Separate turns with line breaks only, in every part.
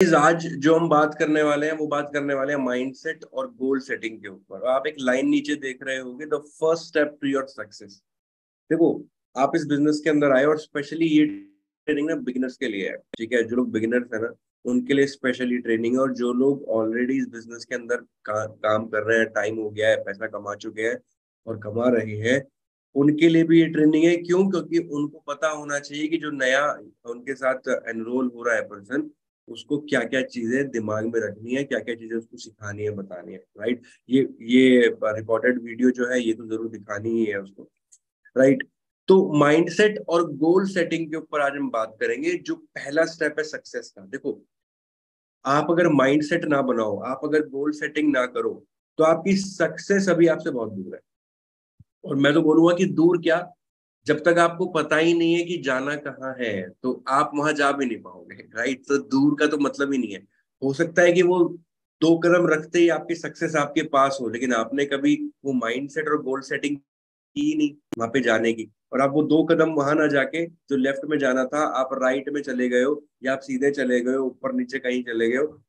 आज जो हम बात करने वाले हैं वो बात करने वाले हैं माइंडसेट और गोल सेटिंग के ऊपर। आप एक लाइन नीचे देख रहे होंगे, the first step to your success. देखो, आप इस बिजनेस के अंदर आए और स्पेशली ये ट्रेनिंग ना बिगिनर्स के लिए है। ठीक है, जो लोग बिगिनर्स है ना, उनके लिए स्पेशली ट्रेनिंग है। और जो लोग ऑलरेडी इस बिजनेस के अंदर काम कर रहे हैं, टाइम हो गया है, पैसा कमा चुके हैं और कमा रहे हैं, उनके लिए भी ये ट्रेनिंग है। क्यों? क्योंकि उनको पता होना चाहिए कि जो नया उनके साथ एनरोल हो रहा है पर्सन, उसको क्या क्या चीजें दिमाग में रखनी है, क्या क्या चीजें उसको सिखानी है, बतानी है। राइट? ये रिकॉर्डेड वीडियो जो है ये तो जरूर दिखानी ही है उसको। राइट? तो माइंडसेट और गोल सेटिंग के ऊपर आज हम बात करेंगे। जो पहला स्टेप है सक्सेस का, देखो, आप अगर माइंडसेट ना बनाओ, आप अगर गोल सेटिंग ना करो, तो आपकी सक्सेस अभी आपसे बहुत दूर है। और मैं तो बोलूंगा कि दूर क्या, जब तक आपको पता ही नहीं है कि जाना कहाँ है, तो आप वहां जा भी नहीं पाओगे। राइट? तो दूर का तो मतलब ही नहीं है। हो सकता है कि वो 2 कदम रखते ही आपकी सक्सेस आपके पास हो, लेकिन आपने कभी वो माइंडसेट और गोल सेटिंग की ही नहीं वहां पे जाने की। और आप वो 2 कदम वहां ना जाके, जो लेफ्ट में जाना था, आप राइट में चले गए हो, या आप सीधे चले गए हो, ऊपर नीचे कहीं चले गए हो,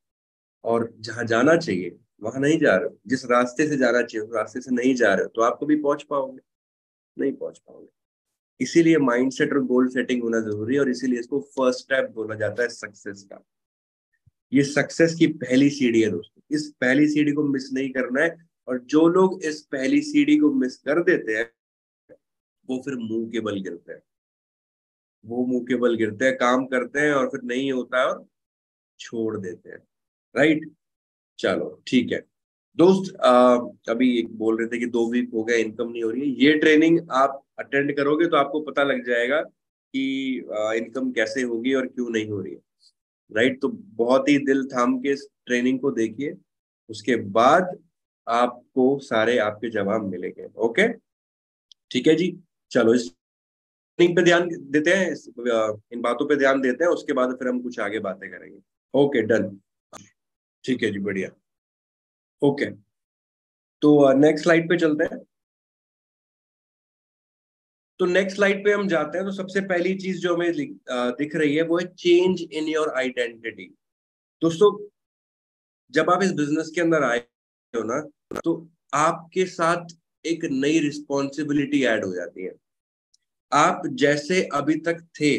और जहां जाना चाहिए वहां नहीं जा रहे हो। जिस रास्ते से जाना चाहिए उस रास्ते से नहीं जा रहे हो, तो आप कभी पहुंच पाओगे? नहीं पहुंच पाओगे। इसीलिए माइंडसेट और गोल सेटिंग होना जरूरी है, और इसीलिए इसको फर्स्ट स्टेप बोला जाता है सक्सेस का। ये सक्सेस की पहली सीढ़ी है दोस्तों, इस पहली सीढ़ी को मिस नहीं करना है। और जो लोग इस पहली सीढ़ी को मिस कर देते हैं, वो फिर मुंह के बल गिरते हैं। वो मुंह के बल गिरते हैं, काम करते हैं और फिर नहीं होता है और छोड़ देते हैं। राइट? चलो ठीक है दोस्त, अभी एक बोल रहे थे कि 2 वीक हो गए, इनकम नहीं हो रही है। ये ट्रेनिंग आप अटेंड करोगे तो आपको पता लग जाएगा कि इनकम कैसे होगी और क्यों नहीं हो रही है। राइट? तो बहुत ही दिल थाम के इस ट्रेनिंग को देखिए, उसके बाद आपको सारे आपके जवाब मिलेंगे। ओके? ठीक है जी। चलो, इस ट्रेनिंग पे ध्यान देते हैं, इन बातों पे ध्यान देते हैं, उसके बाद फिर हम कुछ आगे बातें करेंगे। Okay, done. ठीक है जी, बढ़िया। ओके, तो नेक्स्ट स्लाइड पे चलते हैं। तो नेक्स्ट स्लाइड पे हम जाते हैं। तो सबसे पहली चीज जो हमें दिख रही है वो है चेंज इन योर आइडेंटिटी। दोस्तों, जब आप इस बिजनेस के अंदर आए हो ना, तो आपके साथ एक नई रिस्पॉन्सिबिलिटी ऐड हो जाती है। आप जैसे अभी तक थे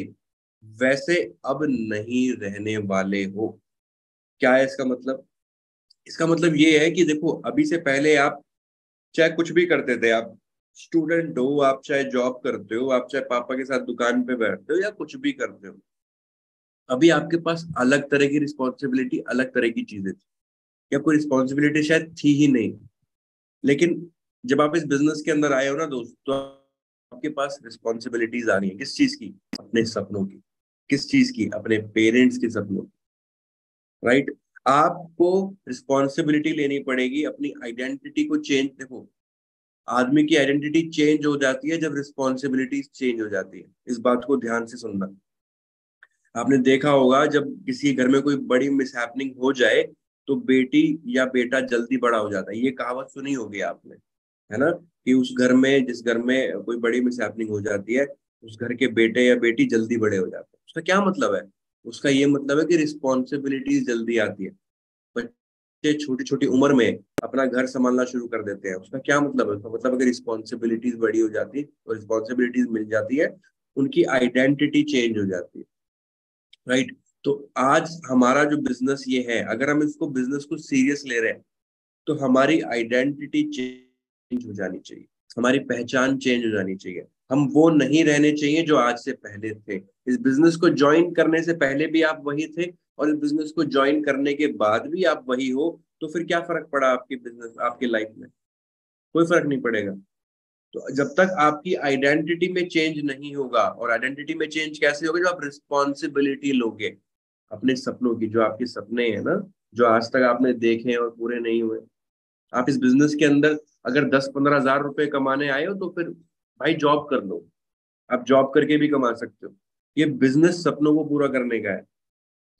वैसे अब नहीं रहने वाले हो। क्या है इसका मतलब? इसका मतलब ये है कि देखो, अभी से पहले आप चाहे कुछ भी करते थे, आप स्टूडेंट हो, आप चाहे जॉब करते हो, आप चाहे पापा के साथ दुकान पे बैठते हो, या कुछ भी करते हो, अभी आपके पास अलग तरह की रिस्पॉन्सिबिलिटी, अलग तरह की चीजें थी, या कोई रिस्पॉन्सिबिलिटी शायद थी ही नहीं। लेकिन जब आप इस बिजनेस के अंदर आए हो ना दोस्त, तो आपके पास रिस्पॉन्सिबिलिटीज आ रही है। किस चीज की? अपने सपनों की। किस चीज की? अपने पेरेंट्स के सपनों की। राइट? आपको रिस्पॉन्सिबिलिटी लेनी पड़ेगी अपनी आइडेंटिटी को चेंज। देखो, आदमी की आइडेंटिटी चेंज हो जाती है जब रिस्पॉन्सिबिलिटीज चेंज हो जाती है। इस बात को ध्यान से सुनना। आपने देखा होगा, जब किसी घर में कोई बड़ी मिसहैपनिंग हो जाए, तो बेटी या बेटा जल्दी बड़ा हो जाता है। ये कहावत सुनी होगी आपने, है ना? कि उस घर में, जिस घर में कोई बड़ी मिसहैपनिंग हो जाती है, उस घर के बेटे या बेटी जल्दी बड़े हो जाते हैं। उसका क्या मतलब है? उसका ये मतलब है कि रिस्पॉन्सिबिलिटीज जल्दी आती है। बच्चे छोटी छोटी उम्र में अपना घर संभालना शुरू कर देते हैं। उसका क्या मतलब है? उसका मतलब अगर रिस्पॉन्सिबिलिटीज बड़ी हो जाती है और रिस्पॉन्सिबिलिटीज मिल जाती है, उनकी आइडेंटिटी चेंज हो जाती है। राइट? तो आज हमारा जो बिजनेस ये है, अगर हम इसको बिजनेस को सीरियस ले रहे हैं, तो हमारी आइडेंटिटी चेंज हो जानी चाहिए, हमारी पहचान चेंज हो जानी चाहिए। हम वो नहीं रहने चाहिए जो आज से पहले थे। इस बिजनेस को ज्वाइन करने से पहले भी आप वही थे, और इस बिजनेस को ज्वाइन करने के बाद भी आप वही हो। तो फिर क्या फर्क पड़ा आपके बिजनेस, आपके लाइफ में? कोई फर्क नहीं पड़ेगा। तो जब तक आपकी आइडेंटिटी में चेंज नहीं होगा, और आइडेंटिटी में चेंज कैसे होगा? जब आप रिस्पॉन्सिबिलिटी लोगे अपने सपनों की। जो आपके सपने हैं ना, जो आज तक आपने देखे हैं और पूरे नहीं हुए, आप इस बिजनेस के अंदर अगर 10-15 हजार रुपए कमाने आए हो, तो फिर भाई जॉब कर लो। आप जॉब करके भी कमा सकते हो। ये बिजनेस सपनों को पूरा करने का है,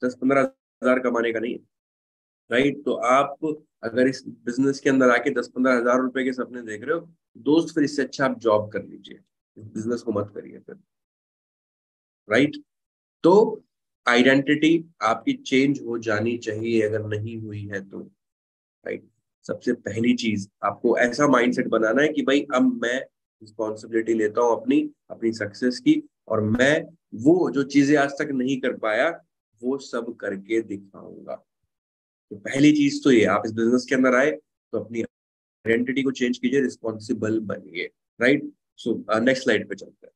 10-15 हजार कमाने का नहीं है। राइट? तो आप अगर इस बिजनेस के अंदर आके 10-15 हजार रुपए के सपने देख रहे हो, दोस्त, फिर इससे अच्छा आप जॉब कर लीजिए, इस बिजनेस को मत करिए फिर। राइट? तो आइडेंटिटी आपकी चेंज हो जानी चाहिए, अगर नहीं हुई है तो, राइट। सबसे पहली चीज आपको ऐसा माइंडसेट बनाना है कि भाई अब मैं रिस्पॉन्सिबिलिटी लेता हूँ अपनी अपनी सक्सेस की, और मैं वो जो चीजें आज तक नहीं कर पाया वो सब करके दिखाऊंगा। तो पहली चीज तो ये, आप इस बिजनेस के अंदर आए तो अपनी आइडेंटिटी को चेंज कीजिए, रिस्पॉन्सिबल बनिए, राइट। सो नेक्स्ट स्लाइड पे चलते हैं।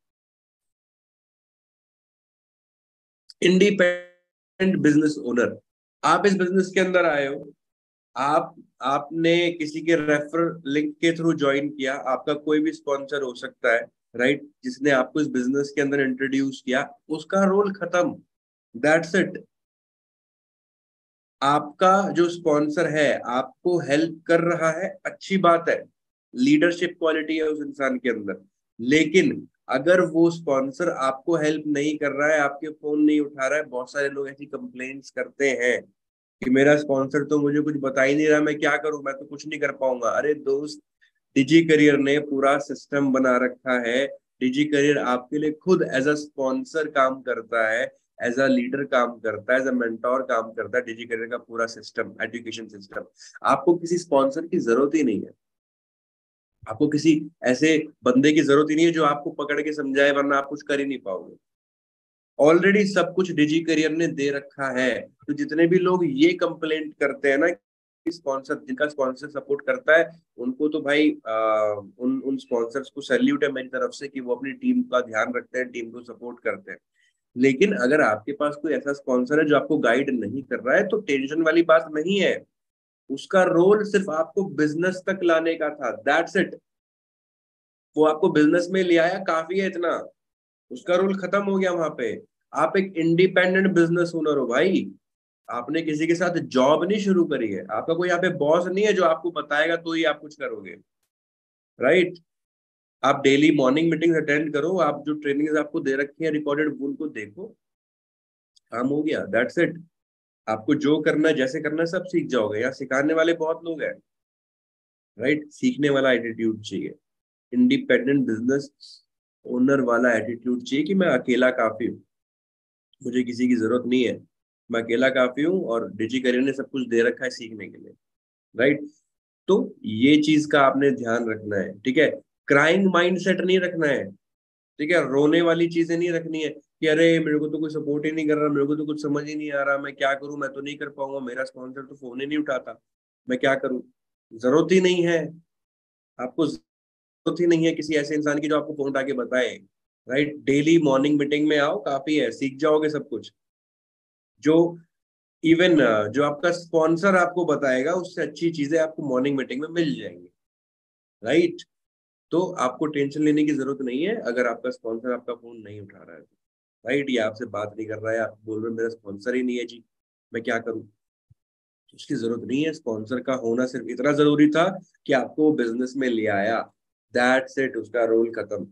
इंडिपेंडेंट बिजनेस ओनर, आप इस बिजनेस के अंदर आए हो, आप आपने किसी के रेफर लिंक के थ्रू ज्वाइन किया, आपका कोई भी स्पॉन्सर हो सकता है, राइट, जिसने आपको इस बिजनेस के अंदर इंट्रोड्यूस किया, उसका रोल खत्म, दैट्स इट। आपका जो स्पॉन्सर है आपको हेल्प कर रहा है, अच्छी बात है, लीडरशिप क्वालिटी है उस इंसान के अंदर, लेकिन अगर वो स्पॉन्सर आपको हेल्प नहीं कर रहा है, आपके फोन नहीं उठा रहा है, बहुत सारे लोग ऐसी कंप्लेंट्स करते हैं कि मेरा स्पॉन्सर तो मुझे कुछ बता ही नहीं रहा, मैं क्या करूं, मैं तो कुछ नहीं कर पाऊंगा। अरे दोस्त, डिजी करियर ने पूरा सिस्टम बना रखा है। डिजी करियर आपके लिए खुद एज अ स्पॉन्सर काम करता है, एज अ लीडर काम करता है, एज अ मेंटोर काम करता है। डिजी करियर का पूरा सिस्टम, एजुकेशन सिस्टम, आपको किसी स्पॉन्सर की जरूरत ही नहीं है। आपको किसी ऐसे बंदे की जरूरत ही नहीं है जो आपको पकड़ के समझाए, वरना आप कुछ कर ही नहीं पाओगे। ऑलरेडी सब कुछ डिजी करियर ने दे रखा है। तो जितने भी लोग ये कंप्लेंट करते हैं ना कि स्पॉन्सर, जिनका स्पॉन्सर सपोर्ट करता है, उनको तो भाई उन उन स्पॉन्सर्स को सैल्यूट है मेरी तरफ से कि वो अपनी टीम का ध्यान रखते हैं, टीम को सपोर्ट करते हैं। लेकिन अगर आपके पास कोई ऐसा स्पॉन्सर है जो आपको गाइड नहीं कर रहा है, तो टेंशन वाली बात नहीं है। उसका रोल सिर्फ आपको बिजनेस तक लाने का था, दैट्स इट। वो आपको बिजनेस में ले आया, काफी है इतना। उसका रोल खत्म हो गया वहां पे। आप एक इंडिपेंडेंट बिजनेस ओनर हो भाई। आपने किसी के साथ जॉब नहीं शुरू करी है, आपका कोई यहाँ पे बॉस नहीं है जो आपको बताएगा तो ही आप कुछ करोगे, राइट। आप डेली मॉर्निंग मीटिंग अटेंड करो, आप जो ट्रेनिंग आपको दे रखी है रिकॉर्डेड, उनको देखो, काम हो गया, दैट्स इट। आपको जो करना है, जैसे करना है, सब सीख जाओगे। यहाँ सिखाने वाले बहुत लोग हैं, राइट। सीखने वाला एटीट्यूड चाहिए, इंडिपेंडेंट बिजनेस ओनर वाला एटीट्यूड चाहिए कि मैं अकेला काफी हूँ, मुझे किसी की जरूरत नहीं है, मैं अकेला काफी हूँ, और डिजी करियर ने सब कुछ दे रखा है सीखने के लिए, राइट। तो ये चीज का आपने ध्यान रखना है, ठीक है। क्राइंग माइंडसेट नहीं रखना है, ठीक है। रोने वाली चीजें नहीं रखनी है कि अरे मेरे को तो कोई सपोर्ट ही नहीं कर रहा, मेरे को तो कुछ समझ ही नहीं आ रहा, मैं क्या करूं, मैं तो नहीं कर पाऊंगा, मेरा स्पॉन्सर तो फोन ही नहीं उठाता, मैं क्या करूं। जरूरत ही नहीं है, आपको जरूरत ही नहीं है किसी ऐसे इंसान की जो आपको फोन उठा के बताए, राइट। डेली मॉर्निंग मीटिंग में आओ, काफी है, सीख जाओगे सब कुछ। जो इवन जो आपका स्पॉन्सर आपको बताएगा, उससे अच्छी चीजें आपको मॉर्निंग मीटिंग में मिल जाएंगी, राइट। तो आपको टेंशन लेने की जरूरत नहीं है अगर आपका स्पॉन्सर आपका फोन नहीं उठा रहा है, राइट। ये आपसे बात नहीं कर रहा है, आप बोल रहे हो मेरा स्पॉन्सर ही नहीं है जी, मैं क्या करूं। उसकी जरूरत नहीं है, स्पॉन्सर का होना सिर्फ इतना जरूरी था कि आपको बिजनेस में ले आया, दैट्स इट। उसका रोल खत्म।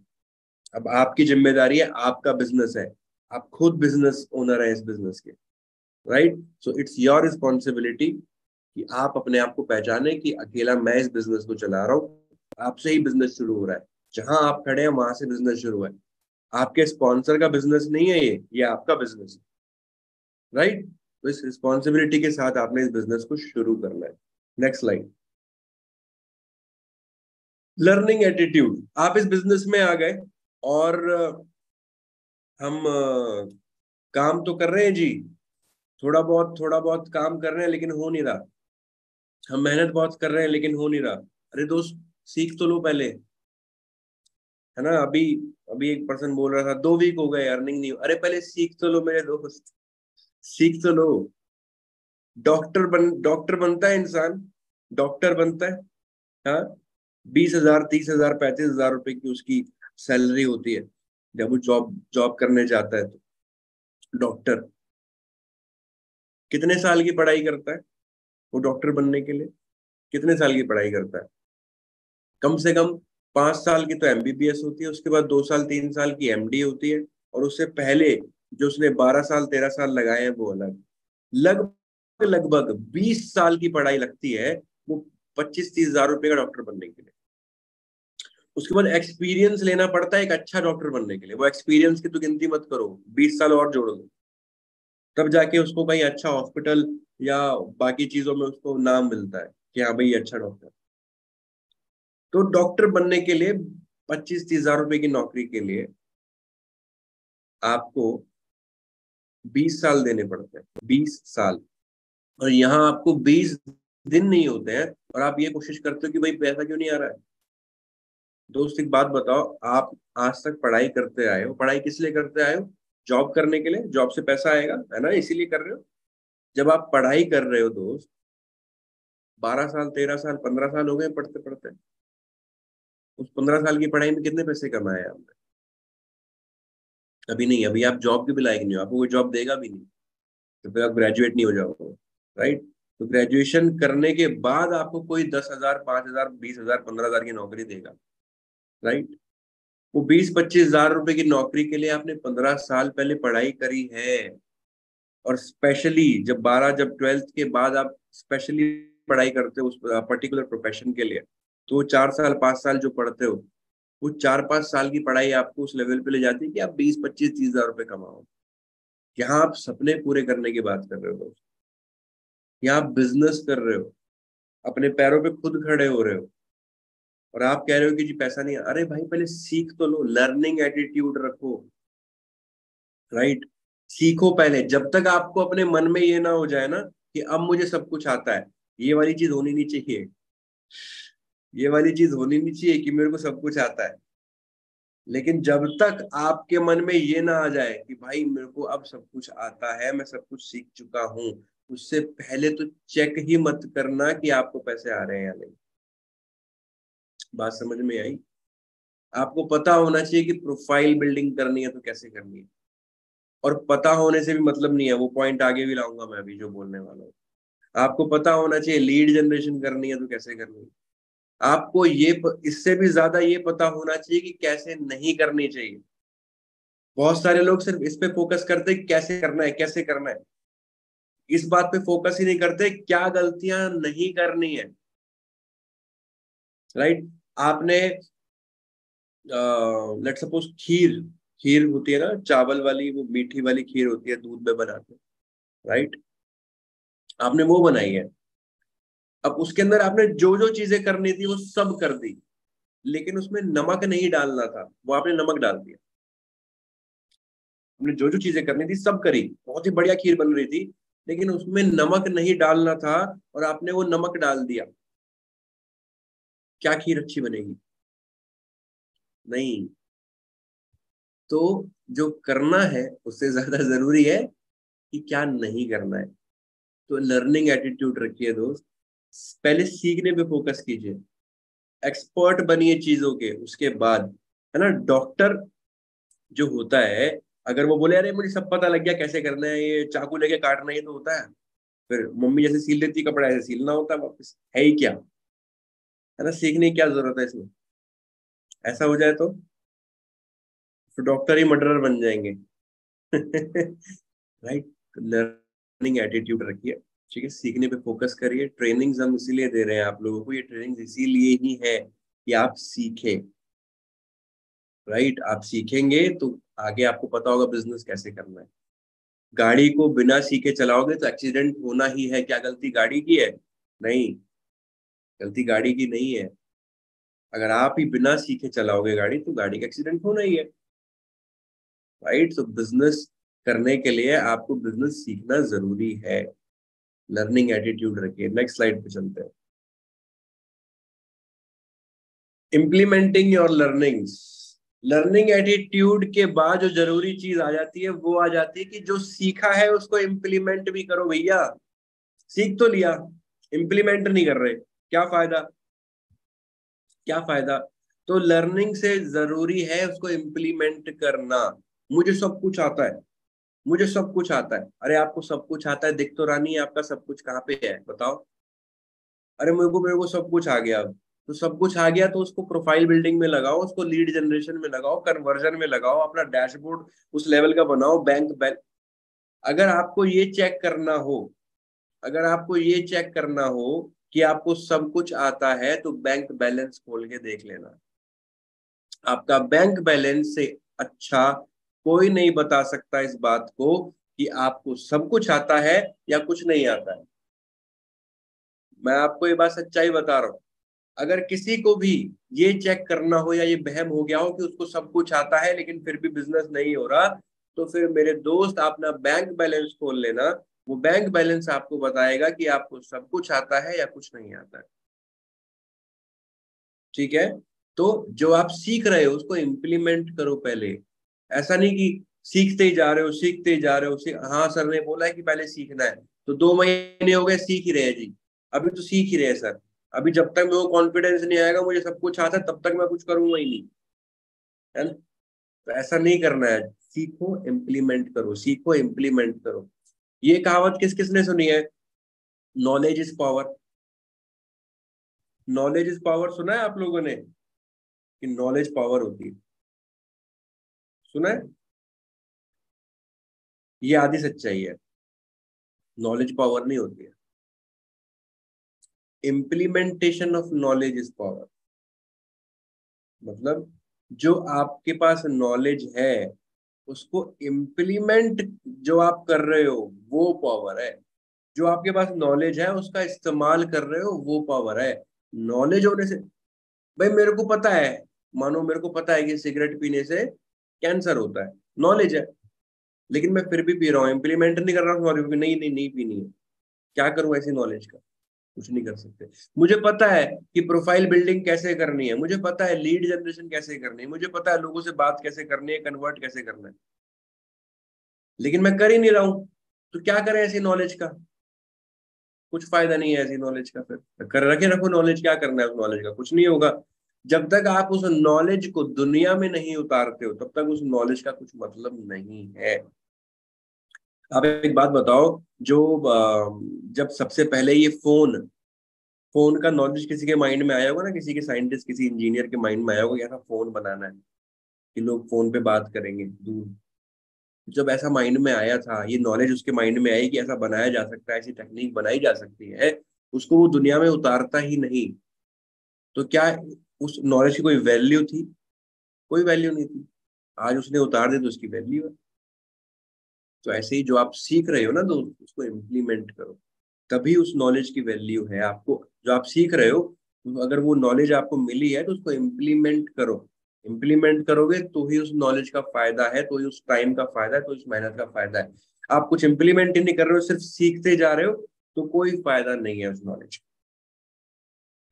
अब आपकी जिम्मेदारी है, आपका बिजनेस है, आप खुद बिजनेस ओनर है इस बिजनेस के, right. So it's your responsibility कि आप अपने आप को पहचाने कि अकेला मैं इस बिजनेस को चला रहा हूँ। आपसे ही बिजनेस शुरू हो रहा है, जहां आप खड़े हैं वहां से बिजनेस शुरू है। आपके स्पॉन्सर का बिजनेस नहीं है, ये आपका बिजनेस है, राइट। तो इस रिस्पॉन्सिबिलिटी के साथ आपने इस बिजनेस को शुरू करना है। Next slide. लर्निंग एटीट्यूड, आप इस बिजनेस में आ गए, और हम काम तो कर रहे हैं जी, थोड़ा बहुत काम कर रहे हैं लेकिन हो नहीं रहा। हम मेहनत बहुत कर रहे हैं लेकिन हो नहीं रहा। अरे दोस्त, सीख तो लो पहले, है ना। अभी अभी एक पर्सन बोल रहा था 2 वीक हो गए अर्निंग नहीं अरे पहले सीख तो लो मेरे दोस्त, सीख तो लो। डॉक्टर बनता है इंसान, डॉक्टर बनता है, हाँ। 20,000, 30,000, 35,000 रुपए की उसकी सैलरी होती है जब वो जॉब जॉब करने जाता है। तो डॉक्टर कितने साल की पढ़ाई करता है वो डॉक्टर बनने के लिए? कितने साल की पढ़ाई करता है? कम से कम 5 साल की तो एमबीबीएस होती है, उसके बाद 2 साल 3 साल की एमडी होती है, और उससे पहले जो उसने 12 साल 13 साल लगाए हैं वो अलग। लगभग लगभग 20 साल की पढ़ाई लगती है वो 25-30 हजार रुपए का डॉक्टर बनने के लिए। उसके बाद एक्सपीरियंस लेना पड़ता है एक अच्छा डॉक्टर बनने के लिए। वो एक्सपीरियंस की तो गिनती मत करो, 20 साल और जोड़ दो, तब जाके उसको कहीं अच्छा हॉस्पिटल या बाकी चीजों में उसको नाम मिलता है कि हाँ भाई ये अच्छा डॉक्टर। तो डॉक्टर बनने के लिए 25-30 हजार रुपए की नौकरी के लिए आपको 20 साल देने पड़ते हैं, 20 साल। और यहाँ आपको 20 दिन नहीं होते हैं और आप ये कोशिश करते हो कि भाई पैसा क्यों नहीं आ रहा है। दोस्त एक बात बताओ, आप आज तक पढ़ाई करते आए हो, पढ़ाई किस लिए करते आए हो? जॉब करने के लिए, जॉब से पैसा आएगा है ना, इसीलिए कर रहे हो। जब आप पढ़ाई कर रहे हो दोस्त, 12 साल, 13 साल, 15 साल हो गए पढ़ते पढ़ते, उस 15 साल की पढ़ाई में कितने पैसे कमाए आपने? अभी नहीं, अभी आप जॉब के भी लायक नहीं हो, आपको कोई जॉब देगा भी नहीं, तो फिर आप ग्रेजुएट नहीं हो जाओगे। राइट। तो ग्रेजुएशन करने के बाद आपको कोई 10 हजार, 5 हजार, 20 हजार, 15 हजार की नौकरी देगा। राइट। वो 20-25 हजार रुपए की नौकरी के लिए आपने 15 साल पहले पढ़ाई करी है। और स्पेशली जब 12th के बाद आप स्पेशली पढ़ाई करते हो उस पर्टिकुलर प्रोफेशन के लिए, तो 4 साल 5 साल जो पढ़ते हो, वो 4-5 साल की पढ़ाई आपको उस लेवल पे ले जाती है कि आप 20-25-30 हजार रुपए कमाओ। यहाँ आप सपने पूरे करने की बात कर रहे हो दोस्त, यहाँ आप बिजनेस कर रहे हो, अपने पैरों पे खुद खड़े हो रहे हो, और आप कह रहे हो कि जी पैसा नहीं है। अरे भाई पहले सीख तो लो, लर्निंग एटीट्यूड रखो। राइट। सीखो पहले, जब तक आपको अपने मन में ये ना हो जाए ना कि अब मुझे सब कुछ आता है, ये वाली चीज होनी नहीं चाहिए। ये वाली चीज होनी नहीं चाहिए कि मेरे को सब कुछ आता है। लेकिन जब तक आपके मन में ये ना आ जाए कि भाई मेरे को अब सब कुछ आता है, मैं सब कुछ सीख चुका हूं, उससे पहले तो चेक ही मत करना कि आपको पैसे आ रहे हैं या नहीं। बात समझ में आई? आपको पता होना चाहिए कि प्रोफाइल बिल्डिंग करनी है तो कैसे करनी है। और पता होने से भी मतलब नहीं है, वो पॉइंट आगे भी लाऊंगा मैं अभी जो बोलने वाला हूँ। आपको पता होना चाहिए लीड जनरेशन करनी है तो कैसे करनी है। आपको इससे भी ज्यादा ये पता होना चाहिए कि कैसे नहीं करनी चाहिए। बहुत सारे लोग सिर्फ इस पे फोकस करते हैं कि कैसे करना है, कैसे करना है। इस बात पे फोकस ही नहीं करते क्या गलतियां नहीं करनी है। राइट। आपने लेट सपोज खीर, खीर होती है ना चावल वाली, वो मीठी वाली खीर होती है, दूध में बनाते हैं। राइट। आपने वो बनाई है। अब उसके अंदर आपने जो जो चीजें करनी थी वो सब कर दी, लेकिन उसमें नमक नहीं डालना था, वो आपने नमक डाल दिया। आपने जो जो चीजें करनी थी सब करी, बहुत ही बढ़िया खीर बन रही थी, लेकिन उसमें नमक नहीं डालना था और आपने वो नमक डाल दिया। क्या खीर अच्छी बनेगी? नहीं। तो जो करना है उससे ज्यादा जरूरी है कि क्या नहीं करना है। तो लर्निंग एटीट्यूड रखिए दोस्त, पहले सीखने पे फोकस कीजिए, एक्सपर्ट बनिए चीजों के, उसके बाद, है ना। डॉक्टर जो होता है, अगर वो बोले अरे मुझे सब पता लग गया कैसे करना है, ये चाकू लेके काटना ही तो होता है, फिर मम्मी जैसे सील देती कपड़ा ऐसे सीलना होता है वापस, है ही क्या, है ना। सीखने की क्या जरूरत है इसमें? ऐसा हो जाए तो डॉक्टर ही मर्डरर बन जाएंगे। राइट। लर्निंग एटीट्यूड रखिए, ठीक है, सीखने पे फोकस करिए। ट्रेनिंग्स हम इसीलिए दे रहे हैं आप लोगों को, ये ट्रेनिंग्स इसीलिए ही है कि आप सीखें। राइट। आप सीखेंगे तो आगे आपको पता होगा बिजनेस कैसे करना है। गाड़ी को बिना सीखे चलाओगे तो एक्सीडेंट होना ही है। क्या गलती गाड़ी की है? नहीं, गलती गाड़ी की नहीं है। अगर आप ही बिना सीखे चलाओगे गाड़ी तो गाड़ी का एक्सीडेंट होना ही है। राइट। तो बिजनेस करने के लिए आपको बिजनेस सीखना जरूरी है। लर्निंग एटीट्यूड रखिए। नेक्स्ट स्लाइड पे चलते हैं। Implementing your learnings. Learning attitude के बाद जो जरूरी चीज आ जाती है वो आ जाती है कि जो सीखा है उसको इम्प्लीमेंट भी करो भैया। सीख तो लिया, इम्प्लीमेंट नहीं कर रहे, क्या फायदा? क्या फायदा? तो लर्निंग से जरूरी है उसको इम्प्लीमेंट करना। मुझे सब कुछ आता है, मुझे सब कुछ आता है। अरे आपको सब कुछ आता है दिख तो रहा नहीं है, आपका सब कुछ कहाँ पे है बताओ? अरे मेरे को सब कुछ आ गया। अब तो सब कुछ आ गया तो उसको प्रोफाइल बिल्डिंग में लगाओ, उसको लीड जनरेशन में लगाओ, कन्वर्जन में लगाओ, अपना डैशबोर्ड उस लेवल का बनाओ, बैंक। अगर आपको ये चेक करना हो, अगर आपको ये चेक करना हो कि आपको सब कुछ आता है, तो बैंक बैलेंस खोल के देख लेना। आपका बैंक बैलेंस से अच्छा कोई नहीं बता सकता इस बात को कि आपको सब कुछ आता है या कुछ नहीं आता है। मैं आपको ये बात सच्चाई बता रहा हूं। अगर किसी को भी ये चेक करना हो या ये वहम हो गया हो कि उसको सब कुछ आता है लेकिन फिर भी बिजनेस नहीं हो रहा, तो फिर मेरे दोस्त अपना बैंक बैलेंस खोल लेना। वो बैंक बैलेंस आपको बताएगा कि आपको सब कुछ आता है या कुछ नहीं आता है। ठीक है। तो जो आप सीख रहे हो उसको इम्प्लीमेंट करो पहले। ऐसा नहीं कि सीखते ही जा रहे हो, सीखते ही जा रहे हो। हाँ सर ने बोला है कि पहले सीखना है, तो 2 महीने हो गए सीख ही रहे हैं जी। अभी तो सीख ही रहे हैं सर। अभी जब तक मेरे को कॉन्फिडेंस नहीं आएगा मुझे सब कुछ आता है तब तक मैं कुछ करूंगा ही नहीं। है ना। तो ऐसा नहीं करना है। सीखो इम्प्लीमेंट करो, सीखो इम्प्लीमेंट करो। ये कहावत किस किसने सुनी है? Knowledge is power. Knowledge is power सुना है आप लोगों ने कि नॉलेज पावर होती है? सुना है? ये आधी सच्चाई है। नॉलेज पावर नहीं होती है। Implementation of knowledge is power. मतलब जो आपके पास नॉलेज है उसको इम्प्लीमेंट जो आप कर रहे हो वो पावर है। जो आपके पास नॉलेज है उसका इस्तेमाल कर रहे हो वो पावर है। नॉलेज होने से, भाई मेरे को पता है, मानो मेरे को पता है कि सिगरेट पीने से कैंसर होता है, नॉलेज है, लेकिन मैं फिर भी पी रहा हूँ, इम्प्लीमेंट नहीं कर रहा हूँ नॉलेज, नहीं नहीं नहीं पीनी है। क्या करूं ऐसी नॉलेज का? कुछ नहीं कर सकते। मुझे पता है कि प्रोफाइल बिल्डिंग कैसे करनी है, मुझे पता है लीड जनरेशन कैसे करनी है, मुझे पता है लोगों से बात कैसे करनी है, कन्वर्ट कैसे करना है, लेकिन मैं कर ही नहीं रहा हूं। तो क्या करें ऐसी नॉलेज का? कुछ फायदा नहीं है ऐसी नॉलेज का। फिर कर रखे रखो नॉलेज, क्या करना है उस नॉलेज का? कुछ नहीं होगा। जब तक आप उस नॉलेज को दुनिया में नहीं उतारते हो तब तक उस नॉलेज का कुछ मतलब नहीं है। आप एक बात बताओ, जो जब सबसे पहले ये फोन फोन का नॉलेज किसी के माइंड में आया होगा ना, किसी के साइंटिस्ट किसी इंजीनियर के माइंड में आया होगा कि ऐसा फोन बनाना है कि लोग फोन पे बात करेंगे दूर। जब ऐसा माइंड में आया था, ये नॉलेज उसके माइंड में आई कि ऐसा बनाया जा सकता है, ऐसी टेक्निक बनाई जा सकती है, उसको वो दुनिया में उतारता ही नहीं। तो क्या उस नॉलेज की कोई वैल्यू थी? कोई वैल्यू नहीं थी। आज उसने उतार दी तो उसकी वैल्यू है। तो ऐसे ही जो आप सीख रहे हो ना दोस्त, उसको इम्प्लीमेंट करो, तभी उस नॉलेज की वैल्यू है आपको। जो आप सीख रहे हो, अगर वो नॉलेज आपको मिली है तो उसको इम्प्लीमेंट करो। इम्प्लीमेंट करोगे तो ही उस नॉलेज का फायदा है, तो ही उस टाइम का फायदा है, तो इस मेहनत का फायदा है। आप कुछ इम्प्लीमेंट ही नहीं कर रहे हो, सिर्फ सीखते जा रहे हो, तो कोई फायदा नहीं है उस नॉलेज का।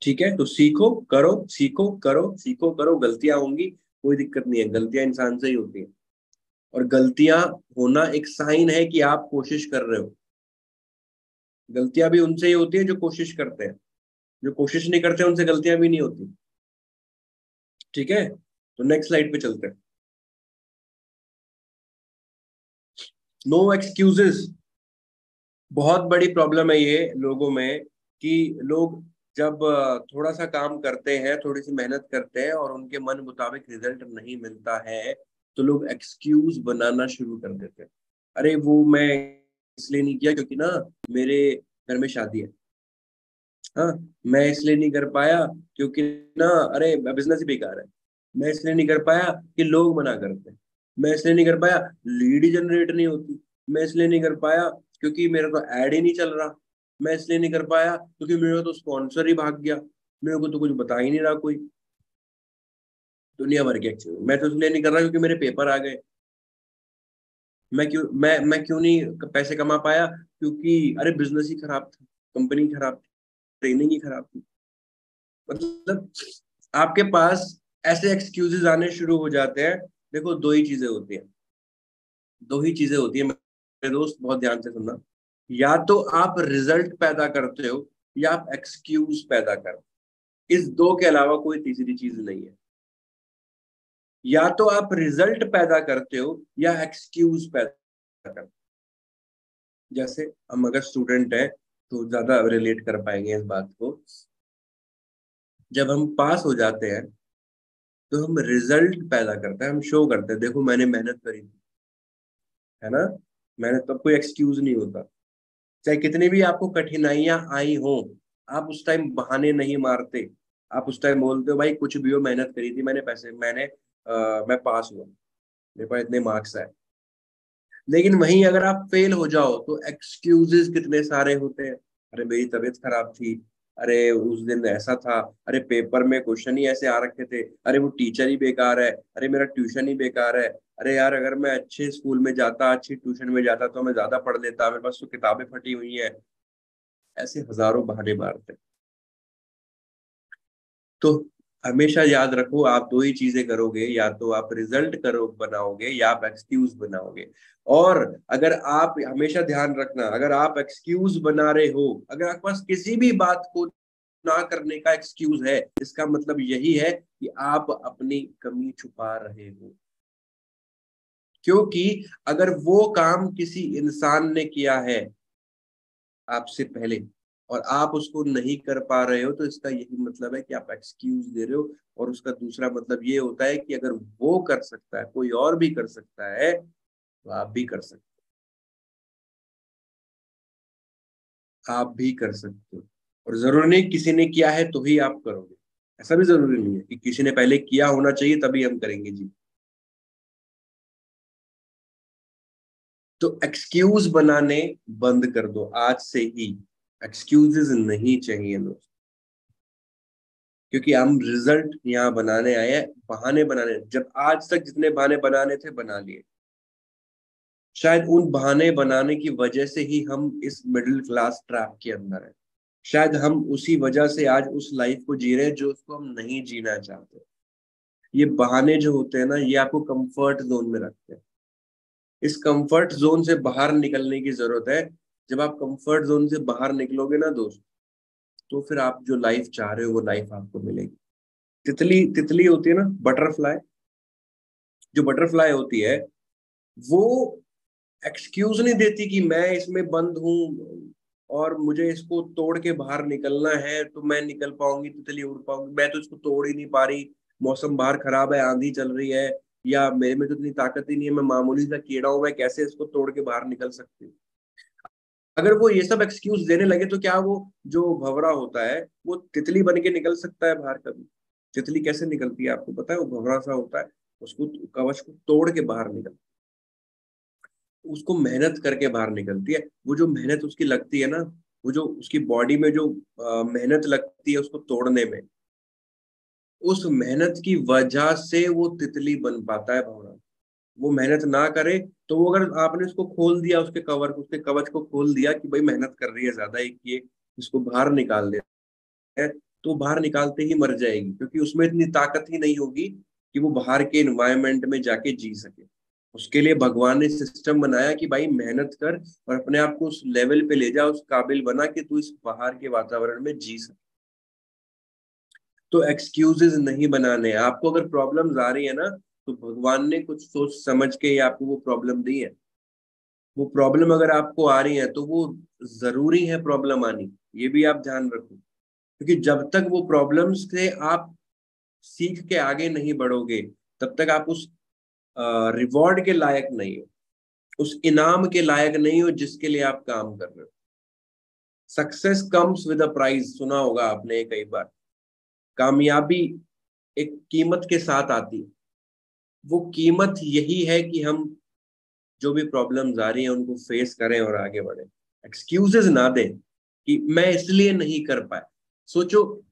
ठीक है, तो सीखो करो, सीखो करो, सीखो करो। गलतियां होंगी, कोई दिक्कत नहीं है, गलतियां इंसान से ही होती है। और गलतियां होना एक साइन है कि आप कोशिश कर रहे हो। गलतियां भी उनसे ही होती है जो कोशिश करते हैं। जो कोशिश नहीं करते उनसे गलतियां भी नहीं होती। ठीक है, तो नेक्स्ट स्लाइड पे चलते हैं। No excuses. बहुत बड़ी प्रॉब्लम है ये लोगों में, कि लोग जब थोड़ा सा काम करते हैं, थोड़ी सी मेहनत करते हैं और उनके मन मुताबिक रिजल्ट नहीं मिलता है, तो लोग एक्सक्यूज बनाना शुरू कर देते हैं। अरे वो मैं इसलिए नहीं किया क्योंकि ना मेरे घर में शादी है। हाँ, मैं इसलिए नहीं कर पाया क्योंकि ना, अरे बिजनेस ही बेकार है। मैं इसलिए नहीं कर पाया कि लोग मना करते हैं। मैं इसलिए नहीं कर पाया, लीड ही जनरेट नहीं होती। मैं इसलिए नहीं कर पाया क्योंकि मेरा तो ऐड ही नहीं चल रहा। मैं इसलिए नहीं कर पाया क्योंकि मेरा तो स्पॉन्सर ही भाग गया। मेरे को तो कुछ बता ही नहीं रहा कोई। दुनिया भर के एक्सक्यूज। मैं तो इसलिए नहीं कर रहा क्योंकि मेरे पेपर आ गए। मैं क्यों नहीं पैसे कमा पाया क्योंकि अरे बिजनेस ही खराब था, कंपनी खराब थी, ट्रेनिंग ही खराब थी। मतलब आपके पास ऐसे एक्सक्यूजेस आने शुरू हो जाते हैं। देखो दो ही चीजें होती हैं, दो ही चीजें होती है मेरे दोस्त, बहुत ध्यान से सुनना। या तो आप रिजल्ट पैदा करते हो या आप एक्सक्यूज पैदा करो। इस दो के अलावा कोई तीसरी चीज नहीं है। या तो आप रिजल्ट पैदा करते हो या एक्सक्यूज पैदा करते हो। जैसे हम अगर स्टूडेंट हैं तो ज्यादा रिलेट कर पाएंगे इस बात को। जब हम पास हो जाते हैं तो हम रिजल्ट पैदा करते हैं, हम शो करते हैं, देखो मैंने मेहनत करी थी। है ना। मैंने तब कोई एक्सक्यूज नहीं होता। चाहे कितनी भी आपको कठिनाइयां आई हो, आप उस टाइम बहाने नहीं मारते। आप उस टाइम बोलते हो भाई कुछ भी हो, मेहनत करी थी मैंने, पैसे मैं पास हुआ, मेरे पास इतने मार्क्स आए। लेकिन वहीं अगर आप फेल हो जाओ तो एक्सक्यूजेस कितने सारे होते हैं। अरे मेरी तबीयत खराब थी, अरे उस दिन ऐसा था, अरे पेपर में क्वेश्चन ही ऐसे आ रखे थे, अरे वो टीचर ही बेकार है, अरे मेरा ट्यूशन ही बेकार है, अरे यार अगर मैं अच्छे स्कूल में जाता, अच्छी ट्यूशन में जाता तो मैं ज्यादा पढ़ लेता, मेरे पास तो किताबें फटी हुई हैं। ऐसे हजारों बहाने मारते हैं। तो हमेशा याद रखो, आप दो ही चीजें करोगे, या तो आप रिजल्ट करो बनाओगे या आप एक्सक्यूज बनाओगे। और अगर आप हमेशा ध्यान रखना, अगर आप एक्सक्यूज बना रहे हो, अगर आपके पास किसी भी बात को ना करने का एक्सक्यूज है, इसका मतलब यही है कि आप अपनी कमी छुपा रहे हो। क्योंकि अगर वो काम किसी इंसान ने किया है आपसे पहले और आप उसको नहीं कर पा रहे हो, तो इसका यही मतलब है कि आप एक्सक्यूज दे रहे हो। और उसका दूसरा मतलब ये होता है कि अगर वो कर सकता है, कोई और भी कर सकता है, तो आप भी कर सकते हो, आप भी कर सकते हो। और जरूरी नहीं किसी ने किया है तो ही आप करोगे, ऐसा भी जरूरी नहीं है कि किसी ने पहले किया होना चाहिए तभी हम करेंगे जी। तो एक्सक्यूज बनाने बंद कर दो आज से ही। एक्सक्यूजेस नहीं चाहिए दोस्त। क्योंकि हम रिजल्ट यहाँ बनाने आए हैं, बहाने बनाने। जब आज तक जितने बहाने बनाने थे बना लिए। शायद उन बहाने बनाने की वजह से ही हम इस मिडिल क्लास ट्रैप के अंदर है। शायद हम उसी वजह से आज उस लाइफ को जी रहे हैं जो उसको हम नहीं जीना चाहते। ये बहाने जो होते हैं ना, ये आपको कंफर्ट जोन में रखते हैं। इस कंफर्ट जोन से बाहर निकलने की जरूरत है। जब आप कंफर्ट जोन से बाहर निकलोगे ना दोस्त, तो फिर आप जो लाइफ चाह रहे हो वो लाइफ आपको मिलेगी। तितली तितली होती है ना, बटरफ्लाई। जो बटरफ्लाई होती है, वो एक्सक्यूज नहीं देती कि मैं इसमें बंद हूं और मुझे इसको तोड़ के बाहर निकलना है तो मैं निकल पाऊंगी, तितली उड़ पाऊंगी। मैं तो इसको तोड़ ही नहीं पा रही, मौसम बाहर खराब है, आंधी चल रही है, या मेरे में तो इतनी ताकत ही नहीं है, मैं मामूली सा कीड़ा हूं, मैं कैसे इसको तोड़ के बाहर निकल सकती हूँ। अगर वो ये सब एक्सक्यूज देने लगे तो क्या वो जो भंवरा होता है वो तितली बन के निकल सकता है बाहर कभी? तितली कैसे निकलती है आपको पता है? वो भंवरा सा होता है, उसको कवच को तोड़ के बाहर निकल, उसको मेहनत करके बाहर निकलती है। वो जो मेहनत उसकी लगती है ना, वो जो उसकी बॉडी में जो मेहनत लगती है उसको तोड़ने में, उस मेहनत की वजह से वो तितली बन पाता है भंवरा। वो मेहनत ना करे तो वो, अगर आपने उसको खोल दिया, उसके कवर, उसके कवच को खोल दिया कि भाई मेहनत कर रही है ज्यादा, एक ये इसको बाहर निकाल दे है, तो बाहर निकालते ही मर जाएगी, क्योंकि उसमें इतनी ताकत ही नहीं होगी कि वो बाहर के एनवायरनमेंट में जाके जी सके। उसके लिए भगवान ने सिस्टम बनाया कि भाई मेहनत कर और अपने आप को उस लेवल पे ले जा, उस काबिल बना कि तू इस बाहर के वातावरण में जी सके। तो एक्सक्यूजेस नहीं बनाने हैं। आपको अगर प्रॉब्लम्स आ रही है ना, तो भगवान ने कुछ सोच समझ के ही आपको वो प्रॉब्लम दी है। वो प्रॉब्लम अगर आपको आ रही है तो वो जरूरी है प्रॉब्लम आनी, ये भी आप ध्यान रखो। क्योंकि जब तक वो प्रॉब्लम्स से आप सीख के आगे नहीं बढ़ोगे, तब तक आप उस रिवॉर्ड के लायक नहीं हो, उस इनाम के लायक नहीं हो जिसके लिए आप काम कर रहे हो। Success comes with a price, सुना होगा आपने कई बार। कामयाबी एक कीमत के साथ आती है। वो कीमत यही है कि हम जो भी प्रॉब्लम्स आ रही हैं उनको फेस करें और आगे बढ़े। एक्सक्यूजेस ना दें कि मैं इसलिए नहीं कर पाया। सोचो,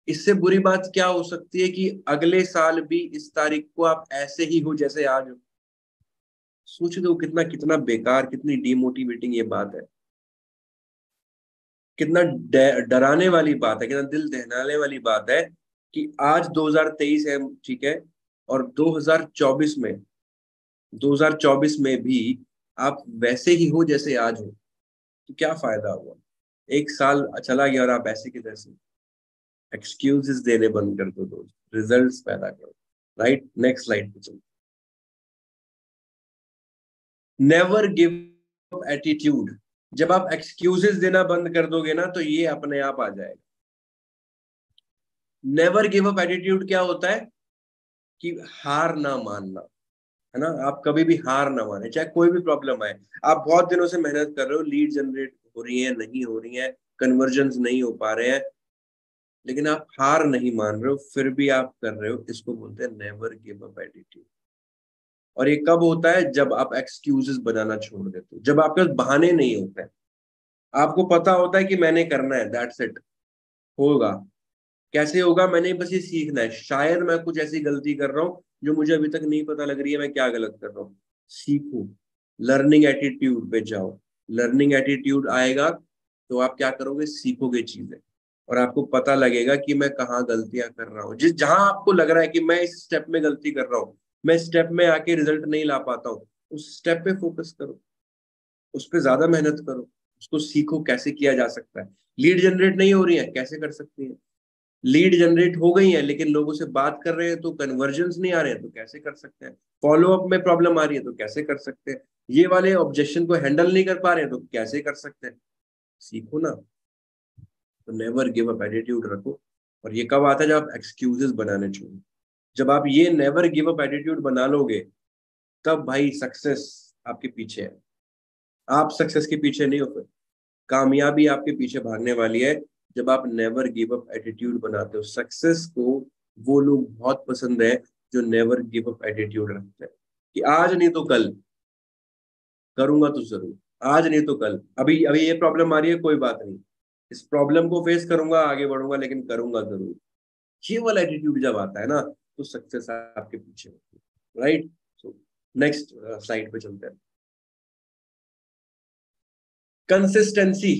इससे बुरी बात क्या हो सकती है कि अगले साल भी इस तारीख को आप ऐसे ही हो जैसे आज हो। सोच दो कितना कितना बेकार, कितनी डिमोटिवेटिंग ये बात है। कितना डराने वाली बात है, कितना दिल दहलाने वाली बात है कि आज 2023 है, ठीक है, और 2024 में भी आप वैसे ही हो जैसे आज हो। तो क्या फायदा हुआ? एक साल चला गया और आप ऐसे के तैसे। एक्सक्यूजेस देने बंद कर दो दोस्त, रिजल्ट्स पैदा करो। राइट, नेक्स्ट स्लाइड पे चलो। Never give up attitude. जब आप एक्सक्यूजेस देना बंद कर दोगे ना, तो ये अपने आप आ जाएगा। नेवर गिव अप एटीट्यूड क्या होता है? कि हार ना मानना, है ना। आप कभी भी हार ना माने, चाहे कोई भी प्रॉब्लम आए। आप बहुत दिनों से मेहनत कर रहे हो, लीड जनरेट हो रही है, नहीं हो रही है, कन्वर्जन नहीं हो पा रहे हैं, लेकिन आप हार नहीं मान रहे हो, फिर भी आप कर रहे हो, इसको बोलते हैं नेवर गिव अप एटीट्यूड। और ये कब होता है? जब आप एक्सक्यूजेस बनाना छोड़ देते हो, जब आपके पास बहाने नहीं होते हैं, आपको पता होता है कि मैंने करना है, दैट्स इट, होगा। कैसे होगा? मैंने बस ये सीखना है, शायद मैं कुछ ऐसी गलती कर रहा हूँ जो मुझे अभी तक नहीं पता लग रही है मैं क्या गलत कर रहा हूँ। सीखो, लर्निंग एटीट्यूड पे जाओ। लर्निंग एटीट्यूड आएगा तो आप क्या करोगे? सीखोगे चीजें, और आपको पता लगेगा कि मैं कहाँ गलतियां कर रहा हूँ। जिस जहां आपको लग रहा है कि मैं इस स्टेप में गलती कर रहा हूँ, मैं स्टेप में आके रिजल्ट नहीं ला पाता हूँ, उस स्टेप पे फोकस करो, उस पर ज्यादा मेहनत करो, उसको सीखो कैसे किया जा सकता है। लीड जनरेट नहीं हो रही है, कैसे कर सकती है? लीड जनरेट हो गई है लेकिन लोगों से बात कर रहे हैं तो कन्वर्जन्स नहीं आ रहे हैं, तो कैसे कर सकते हैं? फॉलो अप में प्रॉब्लम आ रही है तो कैसे कर सकते हैं? ये वाले ऑब्जेक्शन को हैंडल नहीं कर पा रहे हैं तो कैसे कर सकते हैं? सीखो ना। तो नेवर गिव अप एटीट्यूड रखो। और ये कब आता है? जब आप एक्सक्यूजेस बनाने छोड़ो। जब आप ये नेवर गिव अप एटीट्यूड बना लोगे, तब भाई सक्सेस आपके पीछे है। आप सक्सेस के पीछे नहीं हो, फिर कामयाबी आपके पीछे भागने वाली है। जब आप नेवर गिव अप एटीट्यूड बनाते हो, सक्सेस को वो लोग बहुत पसंद है जो नेवर गिव अप एटीट्यूड रखते हैं, कि आज नहीं तो कल करूंगा तो जरूर, आज नहीं तो कल, अभी अभी ये प्रॉब्लम आ रही है, कोई बात नहीं, इस प्रॉब्लम को फेस करूंगा, आगे बढ़ूंगा, लेकिन करूंगा जरूर। ये वाला एटीट्यूड जब आता है ना, तो सक्सेस आपके पीछे होती है। राइट? सो नेक्स्ट स्लाइड पे चलते हैं। कंसिस्टेंसी।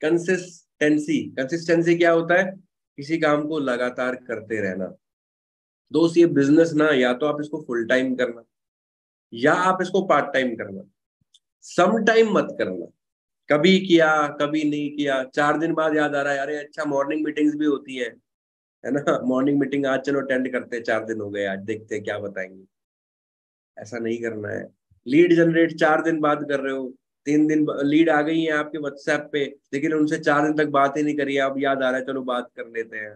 कंसिस्टेंसी कंसिस्टेंसी क्या होता है? किसी काम को लगातार करते रहना। दोस्त, ये बिजनेस ना, या तो आप इसको फुल टाइम करना या आप इसको पार्ट टाइम करना, सम टाइम मत करना। कभी किया, कभी नहीं किया, 4 दिन बाद याद आ रहा है अरे अच्छा मॉर्निंग मीटिंग्स भी होती है ना, मॉर्निंग मीटिंग आज चलो अटेंड करते हैं, 4 दिन हो गए, आज देखते हैं क्या बताएंगे। ऐसा नहीं करना है। लीड जनरेट 4 दिन बाद कर रहे हो, 3 दिन लीड आ गई है आपके व्हाट्सएप पे, लेकिन उनसे 4 दिन तक बात ही नहीं करी है, अब याद आ रहा है चलो बात कर लेते हैं।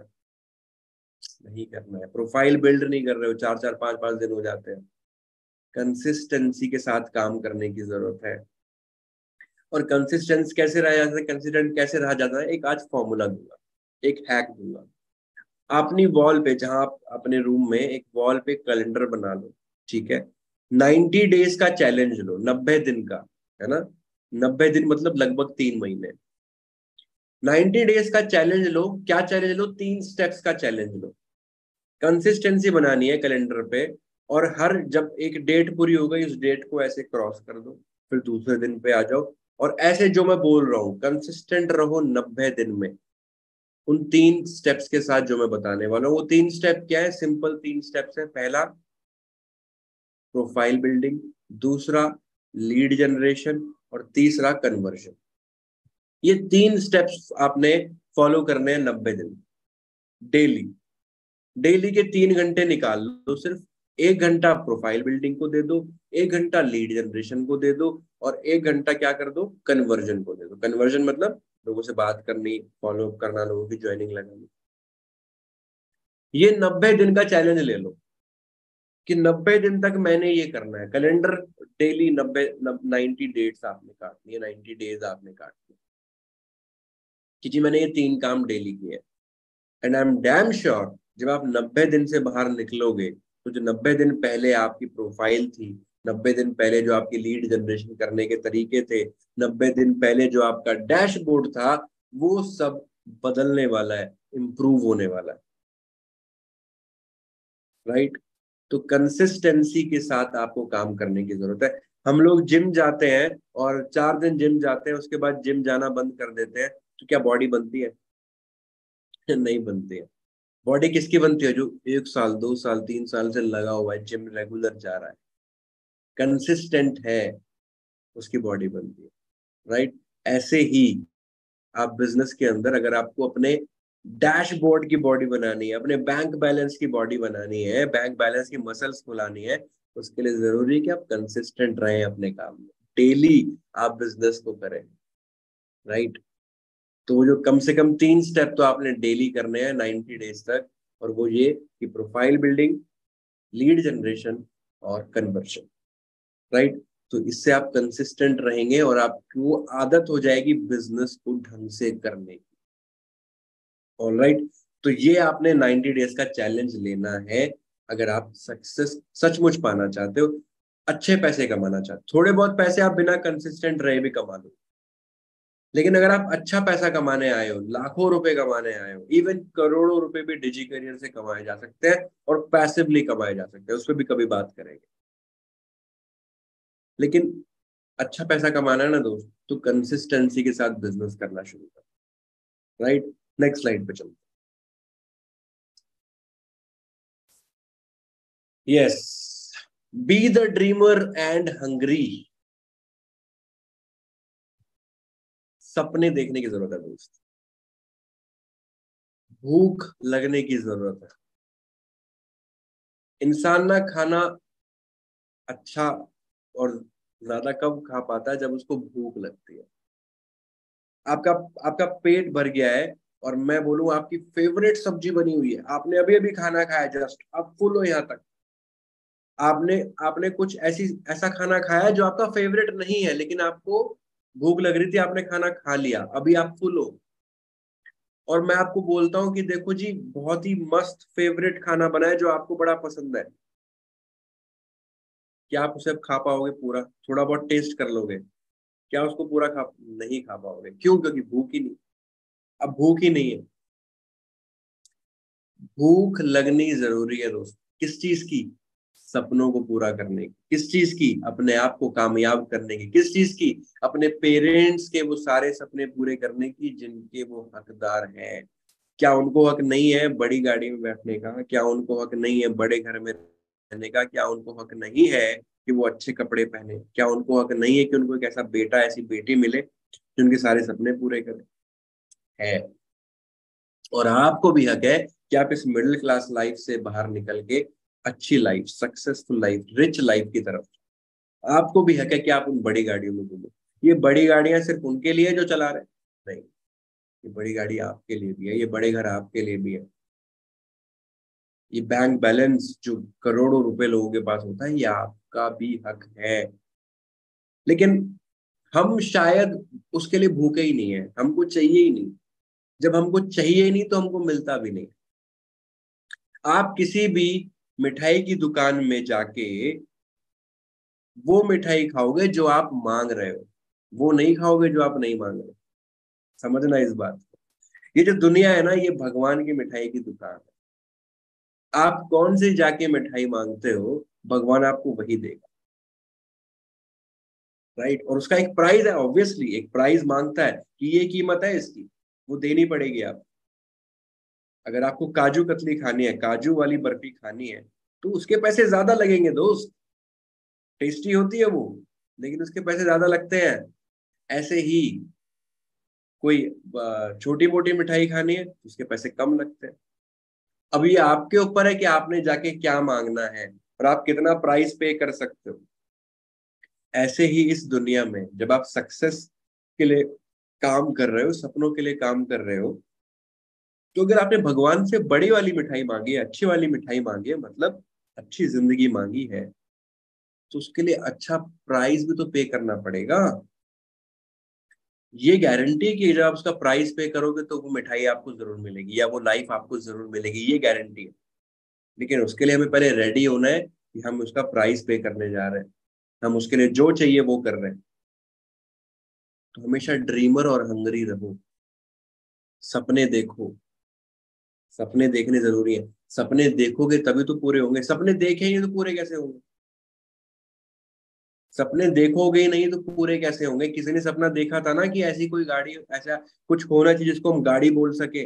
नहीं करना है। प्रोफाइल बिल्ड नहीं कर रहे हो, 4 4 5 5 दिन हो जाते हैं। कंसिस्टेंसी के साथ काम करने की जरूरत है। और कंसिस्टेंस कैसे रहा जाता है, कंसिस्टेंट कैसे रहा जाता है? एक आज फॉर्मूला दूंगा, एक हैक दूंगा। अपनी वॉल पे, जहां आप अपने रूम में एक वॉल पे कैलेंडर बना लो, ठीक है? 90 डेज का चैलेंज लो, 90 दिन का, है ना? 90 दिन मतलब लगभग 3 महीने। 90 डेज का चैलेंज लो। क्या चैलेंज लो? 3 स्टेप्स का चैलेंज लो। कंसिस्टेंसी बनानी है कैलेंडर पे, और हर जब एक डेट पूरी हो गई, उस डेट को ऐसे क्रॉस कर दो, फिर दूसरे दिन पे आ जाओ, और ऐसे जो मैं बोल रहा हूँ कंसिस्टेंट रहो 90 दिन में, उन 3 स्टेप्स के साथ जो मैं बताने वाला हूँ। वो 3 स्टेप क्या है? सिंपल 3 स्टेप्स है। पहला, प्रोफाइल बिल्डिंग। दूसरा, लीड जनरेशन। और तीसरा, कन्वर्जन। ये 3 स्टेप्स आपने फॉलो करने हैं 90 दिन, डेली। डेली के 3 घंटे निकाल लो, सिर्फ 1 घंटा प्रोफाइल बिल्डिंग को दे दो, 1 घंटा लीड जनरेशन को दे दो, और 1 घंटा क्या कर दो? कन्वर्जन को दे दो। कन्वर्जन मतलब लोगों से बात करनी, फॉलो अप करना, लोगों की ज्वाइनिंग लगानी। ये 90 दिन का चैलेंज ले लो कि 90 दिन तक मैंने ये करना है। कैलेंडर डेली 90 डेट्स आपने काटनी है, 90 डेज आपने काटनी है कि जी मैंने ये 3 काम डेली किए। And I am damn sure, जब आप 90 दिन से बाहर निकलोगे, तो जो 90 दिन पहले आपकी प्रोफाइल थी, 90 दिन पहले जो आपकी लीड जनरेशन करने के तरीके थे, 90 दिन पहले जो आपका डैशबोर्ड था, वो सब बदलने वाला है, इम्प्रूव होने वाला है। राइट? तो कंसिस्टेंसी के साथ आपको काम करने की जरूरत है। हम लोग जिम जाते हैं और 4 दिन जिम जाते हैं, उसके बाद जिम जाना बंद कर देते हैं, तो क्या बॉडी बनती है? नहीं बनती है। बॉडी किसकी बनती है? जो 1 साल 2 साल 3 साल से लगा हुआ है, जिम रेगुलर जा रहा है, कंसिस्टेंट है, उसकी बॉडी बनती है। राइट? ऐसे ही आप बिजनेस के अंदर, अगर आपको अपने डैशबोर्ड की बॉडी बनानी है, अपने बैंक बैलेंस की बॉडी बनानी है, बैंक बैलेंस की मसल्स खुलानी है, तो उसके लिए जरूरी है कि आप कंसिस्टेंट रहें अपने काम में, डेली आप बिजनेस को करें। राइट? तो वो जो कम से कम 3 स्टेप तो आपने डेली करने हैं 90 डेज तक, और वो ये कि प्रोफाइल बिल्डिंग, लीड जनरेशन और कन्वर्शन। राइट? तो इससे आप कंसिस्टेंट रहेंगे और आपको आदत हो जाएगी बिजनेस को ढंग से करने की। ऑलराइट? तो ये आपने 90 डेज का चैलेंज लेना है। अगर आप सक्सेस सचमुच पाना चाहते हो, अच्छे पैसे कमाना चाहते हो, थोड़े बहुत पैसे आप बिना कंसिस्टेंट रहे भी कमा लो, लेकिन अगर आप अच्छा पैसा कमाने आए हो, लाखों रुपए कमाने आए हो, इवन करोड़ों रुपए भी डिजी करियर से कमाए जा सकते हैं और पैसिवली कमाए जा सकते हैं, उस पर भी कभी बात करेंगे। लेकिन अच्छा पैसा कमाना है ना दोस्त, तो कंसिस्टेंसी के साथ बिजनेस करना शुरू कर। राइट, नेक्स्ट स्लाइड पे चलते हैं। Yes, be the dreamer and hungry. सपने देखने की जरूरत है दोस्त, भूख लगने की जरूरत है। इंसान ना खाना अच्छा और ज्यादा कब खा पाता है, जब उसको भूख लगती है। आपका आपका पेट भर गया है और मैं बोलूं आपकी फेवरेट सब्जी बनी हुई है, आपने अभी अभी खाना खाया, जस्ट आप फुल हो यहाँ तक। आपने आपने कुछ ऐसा खाना खाया जो आपका फेवरेट नहीं है, लेकिन आपको भूख लग रही थी, आपने खाना खा लिया, अभी आप फुल हो। और मैं आपको बोलता हूँ कि देखो जी, बहुत ही मस्त फेवरेट खाना बना है जो आपको बड़ा पसंद है। क्या आप उसे अब खा पाओगे पूरा? थोड़ा बहुत टेस्ट कर लोगे, क्या उसको पूरा खा नहीं खा पाओगे? क्यों? क्योंकि भूख ही नहीं, अब भूख ही नहीं है। भूख लगनी जरूरी है दोस्त। किस चीज की? सपनों को पूरा करने की। किस चीज की? अपने आप को कामयाब करने की। किस चीज की? अपने पेरेंट्स के वो सारे सपने पूरे करने की जिनके वो हकदार हैं। क्या उनको हक नहीं है बड़ी गाड़ी में बैठने का? क्या उनको हक नहीं है बड़े घर में रहने का? क्या उनको हक नहीं है कि वो अच्छे कपड़े पहने? क्या उनको हक नहीं है कि उनको एक ऐसा बेटा ऐसी बेटी मिले जो उनके सारे सपने पूरे करे? है। और आपको भी हक है कि आप इस मिडिल क्लास लाइफ से बाहर निकल के अच्छी life, successful life, rich life की तरफ। आपको भी हक है कि आप उन बड़ी गाड़ियों में घूमो। ये बड़ी गाड़ियां सिर्फ उनके लिए जो चला रहे नहीं, ये बड़ी गाड़ी आपके लिए भी है, ये बड़े घर आपके लिए भी है। ये बैंक बैलेंस जो करोड़ों रुपए लोगों के पास होता है, ये आपका भी हक है। लेकिन हम शायद उसके लिए भूखे ही नहीं है, हमको चाहिए ही नहीं। जब हमको चाहिए ही नहीं तो हमको मिलता भी नहीं। आप किसी भी मिठाई की दुकान में जाके वो मिठाई खाओगे जो आप मांग रहे हो, वो नहीं खाओगे जो आप नहीं मांग रहे। समझना इस बात को। ये जो दुनिया है ना, ये भगवान की मिठाई की दुकान है। आप कौन सी जाके मिठाई मांगते हो, भगवान आपको वही देगा। राइट, और उसका एक प्राइस है, ऑब्वियसली एक प्राइस मांगता है कि ये कीमत है इसकी, वो देनी पड़ेगी आप। अगर आपको काजू कतली खानी है, काजू वाली बर्फी खानी है, तो उसके पैसे ज्यादा लगेंगे दोस्त। टेस्टी होती है वो, लेकिन उसके पैसे ज्यादा लगते हैं। ऐसे ही कोई छोटी मोटी मिठाई खानी है तो उसके पैसे कम लगते हैं। अब ये आपके ऊपर है कि आपने जाके क्या मांगना है और आप कितना प्राइस पे कर सकते हो। ऐसे ही इस दुनिया में जब आप सक्सेस के लिए काम कर रहे हो, सपनों के लिए काम कर रहे हो, तो अगर आपने भगवान से बड़ी वाली मिठाई मांगी है, अच्छी वाली मिठाई मांगी है, मतलब अच्छी जिंदगी मांगी है, तो उसके लिए अच्छा प्राइस भी तो पे करना पड़ेगा। ये गारंटी है कि जब आप उसका प्राइस पे करोगे तो वो मिठाई आपको जरूर मिलेगी या वो लाइफ आपको जरूर मिलेगी, ये गारंटी है। लेकिन उसके लिए हमें पहले रेडी होना है कि हम उसका प्राइस पे करने जा रहे हैं, हम उसके लिए जो चाहिए वो कर रहे हैं। तो हमेशा ड्रीमर और हंगरी रहो, सपने देखो। सपने देखने जरूरी है। सपने देखोगे तभी तो पूरे होंगे, सपने देखे ही नहीं तो पूरे कैसे होंगे? सपने देखोगे ही नहीं तो पूरे कैसे होंगे? किसी ने सपना देखा था ना कि ऐसी कोई गाड़ी, ऐसा कुछ होना चाहिए जिसको हम गाड़ी बोल सके,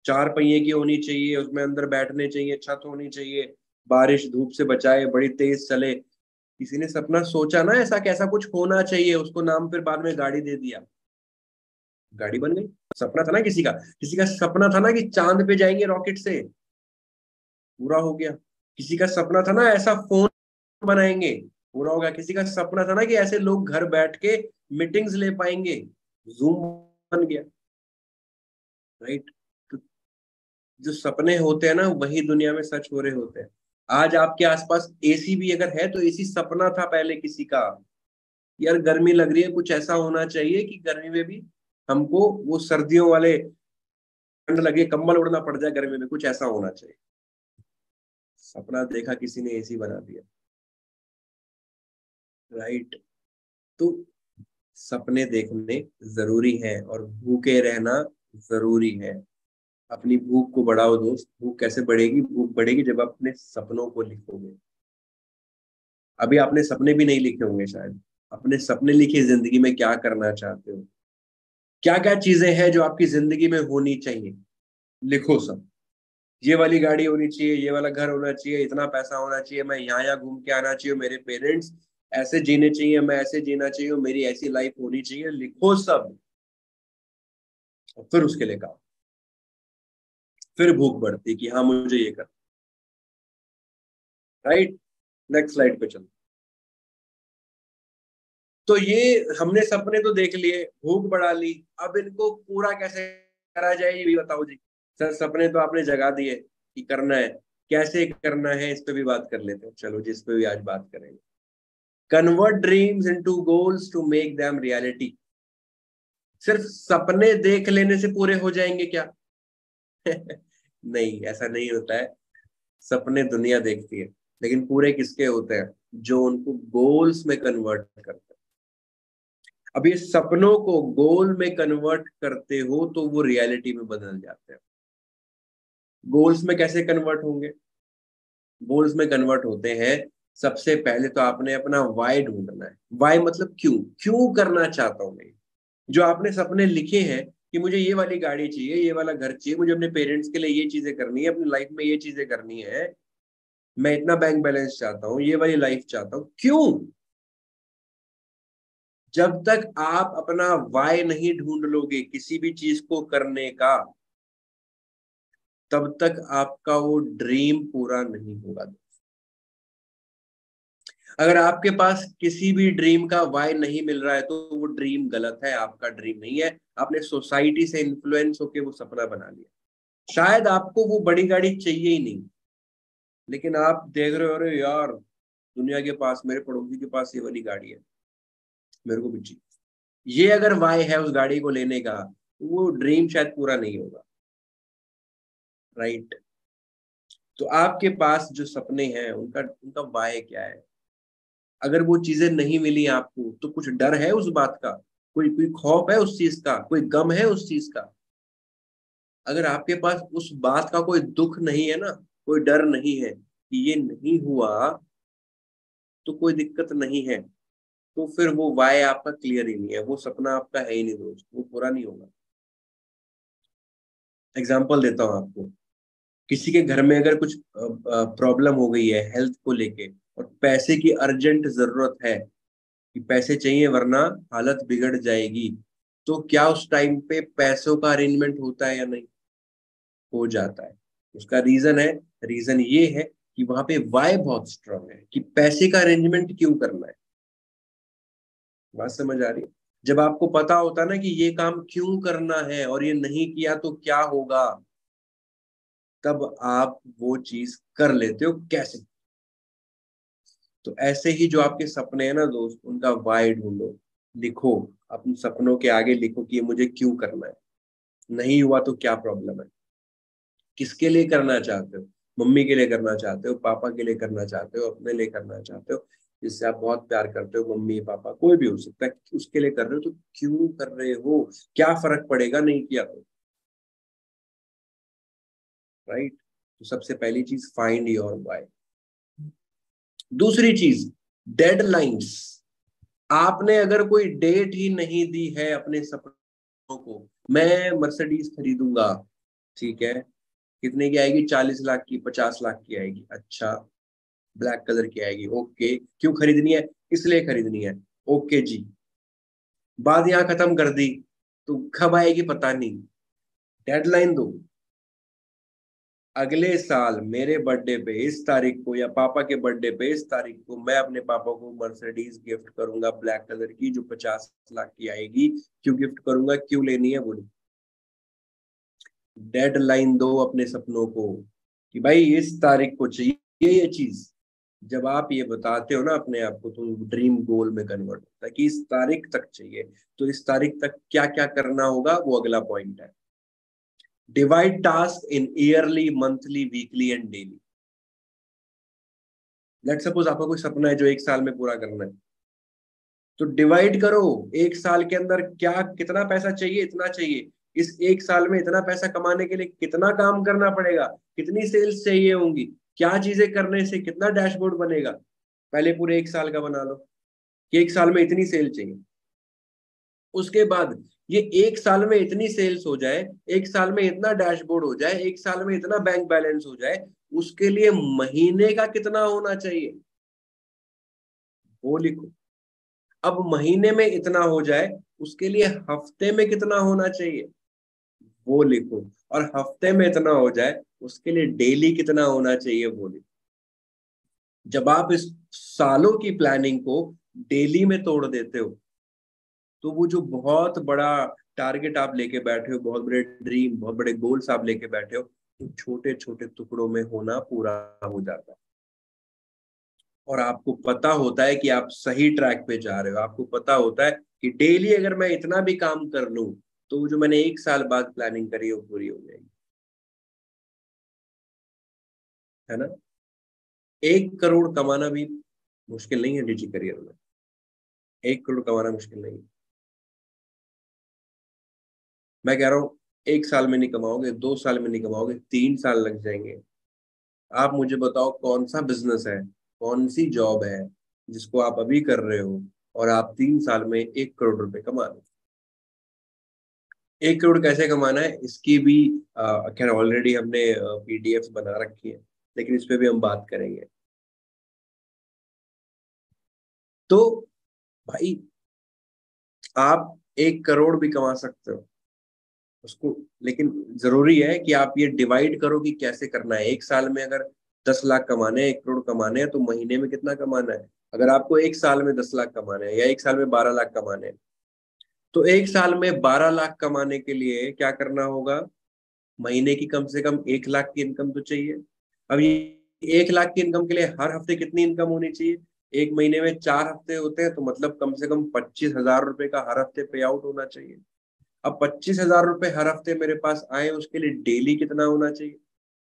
चार पहिए की होनी चाहिए, उसमें अंदर बैठने चाहिए, छत होनी चाहिए, बारिश धूप से बचाए, बड़ी तेज चले। किसी ने सपना सोचा ना ऐसा, कैसा कुछ होना चाहिए, उसको नाम फिर बाद में गाड़ी दे दिया, गाड़ी बन गई। सपना था ना किसी का सपना था ना कि चांद पे जाएंगे रॉकेट से, पूरा हो गया। किसी का सपना था ना ऐसा फोन बनाएंगे, पूरा हो गया। किसी का सपना था ना कि ऐसे लोग घर बैठ के मीटिंग्स ले पाएंगे, जूम बन गया। राइट। तो जो सपने होते हैं ना, वही दुनिया में सच हो रहे होते हैं। आज आपके आसपास एसी भी अगर है तो एसी सपना था पहले किसी का। यार गर्मी लग रही है, कुछ ऐसा होना चाहिए कि गर्मी में भी हमको वो सर्दियों वाले ठंड लगे, कंबल उड़ना पड़ जाए गर्मी में, कुछ ऐसा होना चाहिए। सपना देखा, किसी ने एसी बना दिया, राइट। तो सपने देखने जरूरी है और भूखे रहना जरूरी है। अपनी भूख को बढ़ाओ दोस्त। भूख कैसे बढ़ेगी? भूख बढ़ेगी जब आप अपने सपनों को लिखोगे। अभी आपने सपने भी नहीं लिखे होंगे शायद। अपने सपने लिखिए, जिंदगी में क्या करना चाहते हो, क्या क्या चीजें हैं जो आपकी जिंदगी में होनी चाहिए, लिखो सब। ये वाली गाड़ी होनी चाहिए, ये वाला घर होना चाहिए, इतना पैसा होना चाहिए, मैं यहाँ यहाँ घूम के आना चाहिए, मेरे पेरेंट्स ऐसे जीने चाहिए, मैं ऐसे जीना चाहिए, मेरी ऐसी लाइफ होनी चाहिए, लिखो सब। और फिर उसके लिए काम। फिर भूख बढ़ती कि हाँ मुझे ये करना। राइट। नेक्स्ट स्लाइड पे चलो। तो ये हमने सपने तो देख लिए, भूख बढ़ा ली, अब इनको पूरा कैसे करा जाए ये भी बताओ जी। सर सपने तो आपने जगा दिए कि करना है, कैसे करना है इस पे भी बात कर लेते हैं। चलो जिस पे भी आज बात करेंगे। Convert dreams into goals to make them reality. सिर्फ सपने देख लेने से पूरे हो जाएंगे क्या? नहीं, ऐसा नहीं होता है। सपने दुनिया देखती है, लेकिन पूरे किसके होते हैं? जो उनको गोल्स में कन्वर्ट करते हैं। अब ये सपनों को गोल में कन्वर्ट करते हो तो वो रियलिटी में बदल जाते हैं। गोल्स में कैसे कन्वर्ट होंगे? गोल्स में कन्वर्ट होते हैं, सबसे पहले तो आपने अपना वाई ढूंढना है। वाई मतलब क्यों, क्यों करना चाहता हूं मैं। जो आपने सपने लिखे हैं कि मुझे ये वाली गाड़ी चाहिए, ये वाला घर चाहिए, मुझे अपने पेरेंट्स के लिए ये चीजें करनी है, अपनी लाइफ में ये चीजें करनी है, मैं इतना बैंक बैलेंस चाहता हूँ, ये वाली लाइफ चाहता हूँ, क्यों? जब तक आप अपना वाई नहीं ढूंढ लोगे किसी भी चीज को करने का, तब तक आपका वो ड्रीम पूरा नहीं होगा। अगर आपके पास किसी भी ड्रीम का वाई नहीं मिल रहा है तो वो ड्रीम गलत है, आपका ड्रीम नहीं है। आपने सोसाइटी से इन्फ्लुएंस होके वो सपना बना लिया। शायद आपको वो बड़ी गाड़ी चाहिए ही नहीं, लेकिन आप देख रहे हो, अरे यार दुनिया के पास, मेरे पड़ोसी के पास ये वाली गाड़ी है, मेरे को भी चाहिए। ये अगर वाई है उस गाड़ी को लेने का, वो ड्रीम शायद पूरा नहीं होगा। राइट। तो आपके पास जो सपने हैं उनका उनका वाई क्या है? अगर वो चीजें नहीं मिली आपको तो कुछ डर है उस बात का, कोई कोई खौफ है उस चीज का, कोई गम है उस चीज का। अगर आपके पास उस बात का कोई दुख नहीं है ना, कोई डर नहीं है कि ये नहीं हुआ, तो कोई दिक्कत नहीं है। तो फिर वो वाय आपका क्लियर ही नहीं है, वो सपना आपका है ही नहीं दोस्त, वो पूरा नहीं होगा। एग्जाम्पल देता हूँ आपको। किसी के घर में अगर कुछ प्रॉब्लम हो गई है हेल्थ को लेके, और पैसे की अर्जेंट जरूरत है कि पैसे चाहिए वरना हालत बिगड़ जाएगी, तो क्या उस टाइम पे पैसों का अरेंजमेंट होता है या नहीं? हो जाता है। उसका रीजन है, रीजन ये है कि वहां पे वाई बहुत स्ट्रांग है कि पैसे का अरेंजमेंट क्यों करना है। बात समझ आ रही है? जब आपको पता होता ना कि ये काम क्यों करना है और ये नहीं किया तो क्या होगा, तब आप वो चीज कर लेते हो। कैसे? तो ऐसे ही जो आपके सपने हैं ना दोस्त, उनका वाई ढूंढो, लिखो। अपने सपनों के आगे लिखो कि ये मुझे क्यों करना है, नहीं हुआ तो क्या प्रॉब्लम है, किसके लिए करना चाहते हो? मम्मी के लिए करना चाहते हो, पापा के लिए करना चाहते हो, अपने लिए करना चाहते हो, जिससे आप बहुत प्यार करते हो, मम्मी पापा कोई भी हो सकता है, उसके लिए कर रहे हो तो क्यों कर रहे हो? क्या फर्क पड़ेगा नहीं किया तो? राइट। तो सबसे पहली चीज, फाइंड योर वाई। दूसरी चीज, डेडलाइंस। आपने अगर कोई डेट ही नहीं दी है अपने सपनों को, मैं मर्सिडीज खरीदूंगा, ठीक है, कितने की आएगी? 40 लाख की, 50 लाख की आएगी, अच्छा, ब्लैक कलर की आएगी, ओके, क्यों खरीदनी है? इसलिए खरीदनी है, ओके जी। बात यहाँ खत्म कर दी, तो कब आएगी पता नहीं। डेडलाइन दो, अगले साल मेरे बर्थडे पे इस तारीख को, या पापा के बर्थडे पे इस तारीख को, मैं अपने पापा को मर्सिडीज गिफ्ट करूंगा ब्लैक कलर की, जो 50 लाख की आएगी। क्यों गिफ्ट करूंगा, क्यों लेनी है, बोलो। डेडलाइन दो अपने सपनों को कि भाई इस तारीख को चाहिए ये चीज। जब आप ये बताते हो ना अपने आप को, तो ड्रीम गोल में कन्वर्ट होता है कि इस तारीख तक चाहिए। तो इस तारीख तक क्या क्या करना होगा, वो अगला पॉइंट है। Divide task in yearly, monthly, weekly and daily. Let suppose आपका कोई सपना है जो 1 साल में पूरा करना है, तो डिवाइड करो। 1 साल के अंदर क्या कितना पैसा चाहिए, इतना चाहिए। इस 1 साल में इतना पैसा कमाने के लिए कितना काम करना पड़ेगा, कितनी सेल्स चाहिए होंगी, क्या चीजें करने से कितना डैशबोर्ड बनेगा, पहले पूरे 1 साल का बना लो कि 1 साल में इतनी सेल चाहिए। उसके बाद ये 1 साल में इतनी सेल्स हो जाए, 1 साल में इतना डैशबोर्ड हो जाए, 1 साल में इतना बैंक बैलेंस हो जाए, उसके लिए महीने का कितना होना चाहिए वो लिखो। अब महीने में इतना हो जाए, उसके लिए हफ्ते में कितना होना चाहिए वो लिखो। और हफ्ते में इतना हो जाए, उसके लिए डेली कितना होना चाहिए वो लिखो। जब आप इस सालों की प्लानिंग को डेली में तोड़ देते हो, तो वो जो बहुत बड़ा टारगेट आप लेके बैठे हो, बहुत बड़े ड्रीम, बहुत बड़े गोल्स आप लेके बैठे हो, तो छोटे छोटे टुकड़ों में होना पूरा हो जाता है। और आपको पता होता है कि आप सही ट्रैक पे जा रहे हो। आपको पता होता है कि डेली अगर मैं इतना भी काम कर लूं, तो वो जो मैंने 1 साल बाद प्लानिंग करी है वो पूरी हो जाएगी, है ना। 1 करोड़ कमाना भी मुश्किल नहीं है डिजी करियर में। 1 करोड़ कमाना मुश्किल नहीं है। मैं कह रहा हूँ 1 साल में नहीं कमाओगे, 2 साल में नहीं कमाओगे, 3 साल लग जाएंगे। आप मुझे बताओ कौन सा बिजनेस है, कौन सी जॉब है जिसको आप अभी कर रहे हो और आप 3 साल में 1 करोड़ रुपए कमा लो। 1 करोड़ कैसे कमाना है इसकी भी खैर ऑलरेडी हमने पीडीएफ बना रखी है, लेकिन इस पे भी हम बात करेंगे। तो भाई, आप 1 करोड़ भी कमा सकते हो उसको, लेकिन जरूरी है कि आप ये डिवाइड करो कि कैसे करना है। 1 साल में अगर 10 लाख कमाने हैं, 1 करोड़ कमाने हैं, तो महीने में कितना कमाना है। अगर आपको 1 साल में 10 लाख कमाने हैं या 1 साल में 12 लाख कमाने हैं, तो 1 साल में 12 लाख कमाने के लिए क्या करना होगा, महीने की कम से कम 1 लाख की इनकम तो चाहिए। अब ये 1 लाख की इनकम के लिए हर हफ्ते कितनी इनकम होनी चाहिए, एक महीने में 4 हफ्ते होते हैं, तो मतलब कम से कम 25,000 रुपए का हर हफ्ते पे आउट होना चाहिए। अब 25,000 रुपए हर हफ्ते मेरे पास आए, उसके लिए डेली कितना होना चाहिए,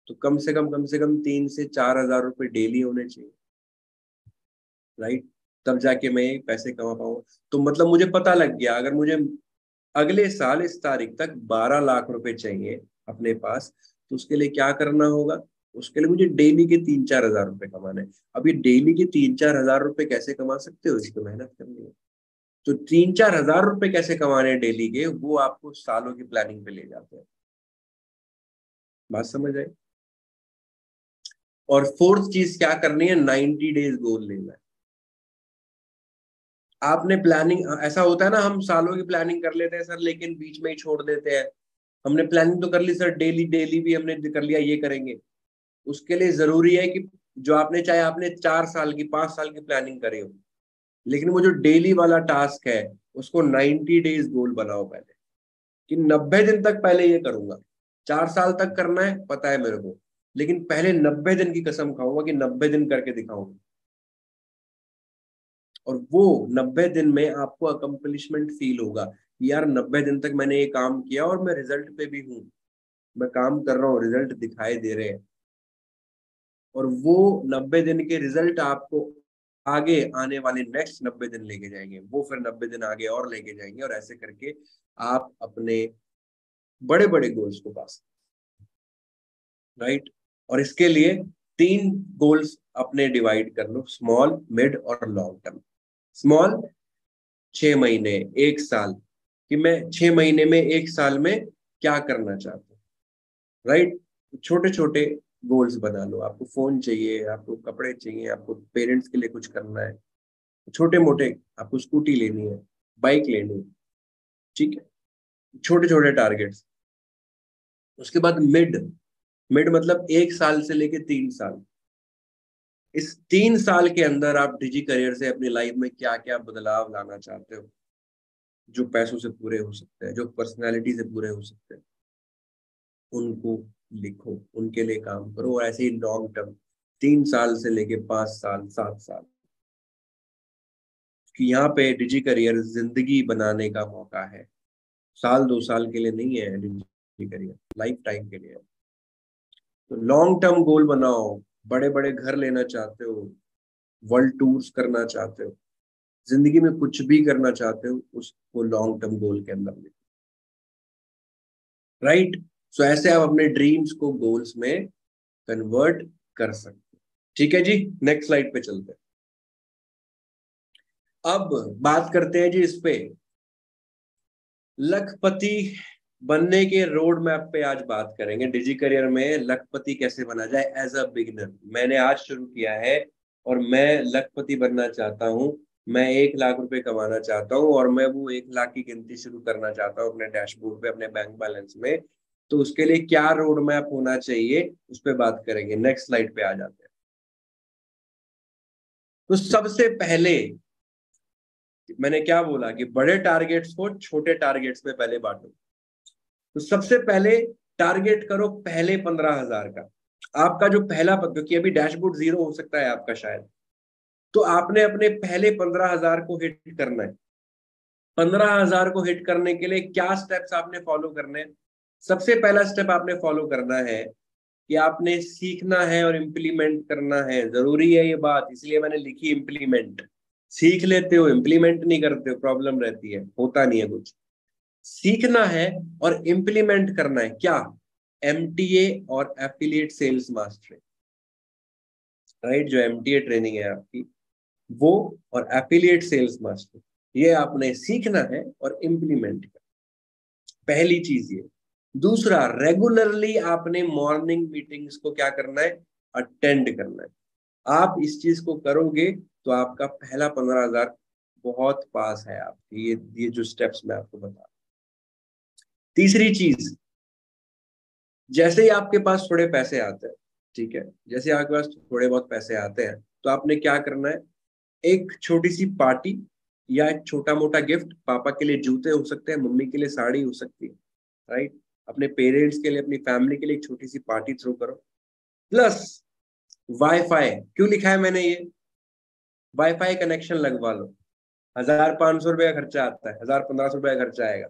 तो कम से कम 3 से 4 हजार रुपए डेली होने चाहिए, राइट। तब जाके मैं ये पैसे कमा पाऊंगा। तो मतलब मुझे पता लग गया, अगर मुझे अगले साल इस तारीख तक 12 लाख रुपए चाहिए अपने पास, तो उसके लिए क्या करना होगा, उसके लिए मुझे डेली के 3-4 हजार रुपए कमाने हैं। अब ये डेली के 3-4 हजार रुपए कैसे कमा सकते हो, इसकी मेहनत करनी है। तो 3-4 हजार रुपए कैसे कमाने हैं डेली के, वो आपको सालों की प्लानिंग पे ले जाते हैं। बात समझ आई। और फोर्थ चीज क्या करनी है, 90 डेज गोल लेना है। आपने प्लानिंग, ऐसा होता है ना, हम सालों की प्लानिंग कर लेते हैं सर, लेकिन बीच में ही छोड़ देते हैं। हमने प्लानिंग तो कर ली सर, डेली डेली भी हमने कर लिया, ये करेंगे। उसके लिए जरूरी है कि जो आपने, चाहे आपने 4 साल की 5 साल की प्लानिंग करी हो, लेकिन वो जो डेली वाला टास्क है, उसको 90 डेज गोल बनाओ पहले, कि 90 दिन तक पहले ये करूंगा। 4 साल तक करना है पता है मेरे को, लेकिन पहले 90 दिन की कसम खाऊंगा कि 90 दिन करके दिखाऊंगा। और वो 90 दिन में आपको अकम्पलिशमेंट फील होगा कि यार 90 दिन तक मैंने ये काम किया और मैं रिजल्ट पे भी हूँ, मैं काम कर रहा हूँ, रिजल्ट दिखाई दे रहे हैं। और वो 90 दिन के रिजल्ट आपको आगे आने वाले नेक्स्ट 90 दिन लेके जाएंगे, वो फिर 90 दिन आगे और लेके जाएंगे, और ऐसे करके आप अपने बड़े बड़े गोल्स को पास, राइट। और इसके लिए 3 गोल्स अपने डिवाइड कर लो, स्मॉल, मिड और लॉन्ग टर्म। स्मॉल, 6 महीने, 1 साल, कि मैं 6 महीने में 1 साल में क्या करना चाहता हूँ, राइट। छोटे छोटे गोल्स बना लो। आपको फोन चाहिए, आपको कपड़े चाहिए, आपको पेरेंट्स के लिए कुछ करना है, छोटे मोटे, आपको स्कूटी लेनी है, बाइक लेनी है, ठीक है, छोटे छोटे टारगेट्स। उसके बाद मिड, मिड मतलब 1 साल से लेके 3 साल। इस 3 साल के अंदर आप डिजी करियर से अपनी लाइफ में क्या क्या बदलाव लाना चाहते हो, जो पैसों से पूरे हो सकते हैं, जो पर्सनैलिटी से पूरे हो सकते हैं, उनको लिखो, उनके लिए काम करो। और ऐसे ही लॉन्ग टर्म, 3 साल से लेके 5 साल, 7 साल, कि यहाँ पे डिजी करियर जिंदगी बनाने का मौका है। साल 2 साल के लिए नहीं है डिजी करियर, लाइफ टाइम के लिए है। तो लॉन्ग टर्म गोल बनाओ। बड़े बड़े घर लेना चाहते हो, वर्ल्ड टूर्स करना चाहते हो, जिंदगी में कुछ भी करना चाहते हो, उसको लॉन्ग टर्म गोल के अंदर लिखो, राइट। सो ऐसे आप अपने ड्रीम्स को गोल्स में कन्वर्ट कर सकते हो। ठीक है जी, नेक्स्ट स्लाइड पे चलते हैं। अब बात करते हैं जी इस पे, लखपति बनने के रोड मैप पे आज बात करेंगे। डिजी करियर में लखपति कैसे बना जाए एज अ बिगिनर। मैंने आज शुरू किया है और मैं लखपति बनना चाहता हूं। मैं 1 लाख रुपए कमाना चाहता हूं और मैं वो 1 लाख की गिनती शुरू करना चाहता हूं अपने डैशबोर्ड पे, अपने बैंक बैलेंस में। तो उसके लिए क्या रोड मैप होना चाहिए उस पर बात करेंगे। नेक्स्ट स्लाइड पे आ जाते हैं। तो सबसे पहले मैंने क्या बोला कि बड़े टारगेट्स को छोटे टारगेट्स में पहले बांटो। तो सबसे पहले टारगेट करो पहले 15,000 का। आपका जो पहला क्योंकि अभी डैशबोर्ड 0 हो सकता है आपका शायद, तो आपने अपने पहले 15,000 को हिट करना है। 15,000 को हिट करने के लिए क्या स्टेप्स आपने फॉलो करने हैं? सबसे पहला स्टेप आपने फॉलो करना है कि आपने सीखना है और इम्प्लीमेंट करना है। जरूरी है ये बात, इसलिए मैंने लिखी इम्प्लीमेंट। सीख लेते हो, इम्प्लीमेंट नहीं करते हो, प्रॉब्लम रहती है, होता नहीं है कुछ। सीखना है और इम्प्लीमेंट करना है क्या? एमटीए और एफिलिएट सेल्स मास्टरी, राइट। जो एमटीए ट्रेनिंग है आपकी वो, और एफिलिएट सेल्स मास्टरी, ये आपने सीखना है और इम्प्लीमेंट करना, पहली चीज ये। दूसरा, रेगुलरली आपने मॉर्निंग मीटिंग्स को क्या करना है? अटेंड करना है। आप इस चीज को करोगे तो आपका पहला 15,000 बहुत पास है आपके। ये जो स्टेप्स मैं आपको बता। तीसरी चीज, जैसे ही आपके पास थोड़े पैसे आते हैं, ठीक है, जैसे आपके पास थोड़े बहुत पैसे आते हैं, तो आपने क्या करना है? एक छोटी सी पार्टी या एक छोटा मोटा गिफ्ट, पापा के लिए जूते हो सकते हैं, मम्मी के लिए साड़ी हो सकती है, राइट। अपने पेरेंट्स के लिए, अपनी फैमिली के लिए एक छोटी सी पार्टी थ्रो करो। प्लस वाईफाई, क्यों लिखा है मैंने ये? वाईफाई कनेक्शन लगवा लो। 1,500 रुपये का खर्चा आता है, 1,000-1,500 रुपये का खर्चा आएगा।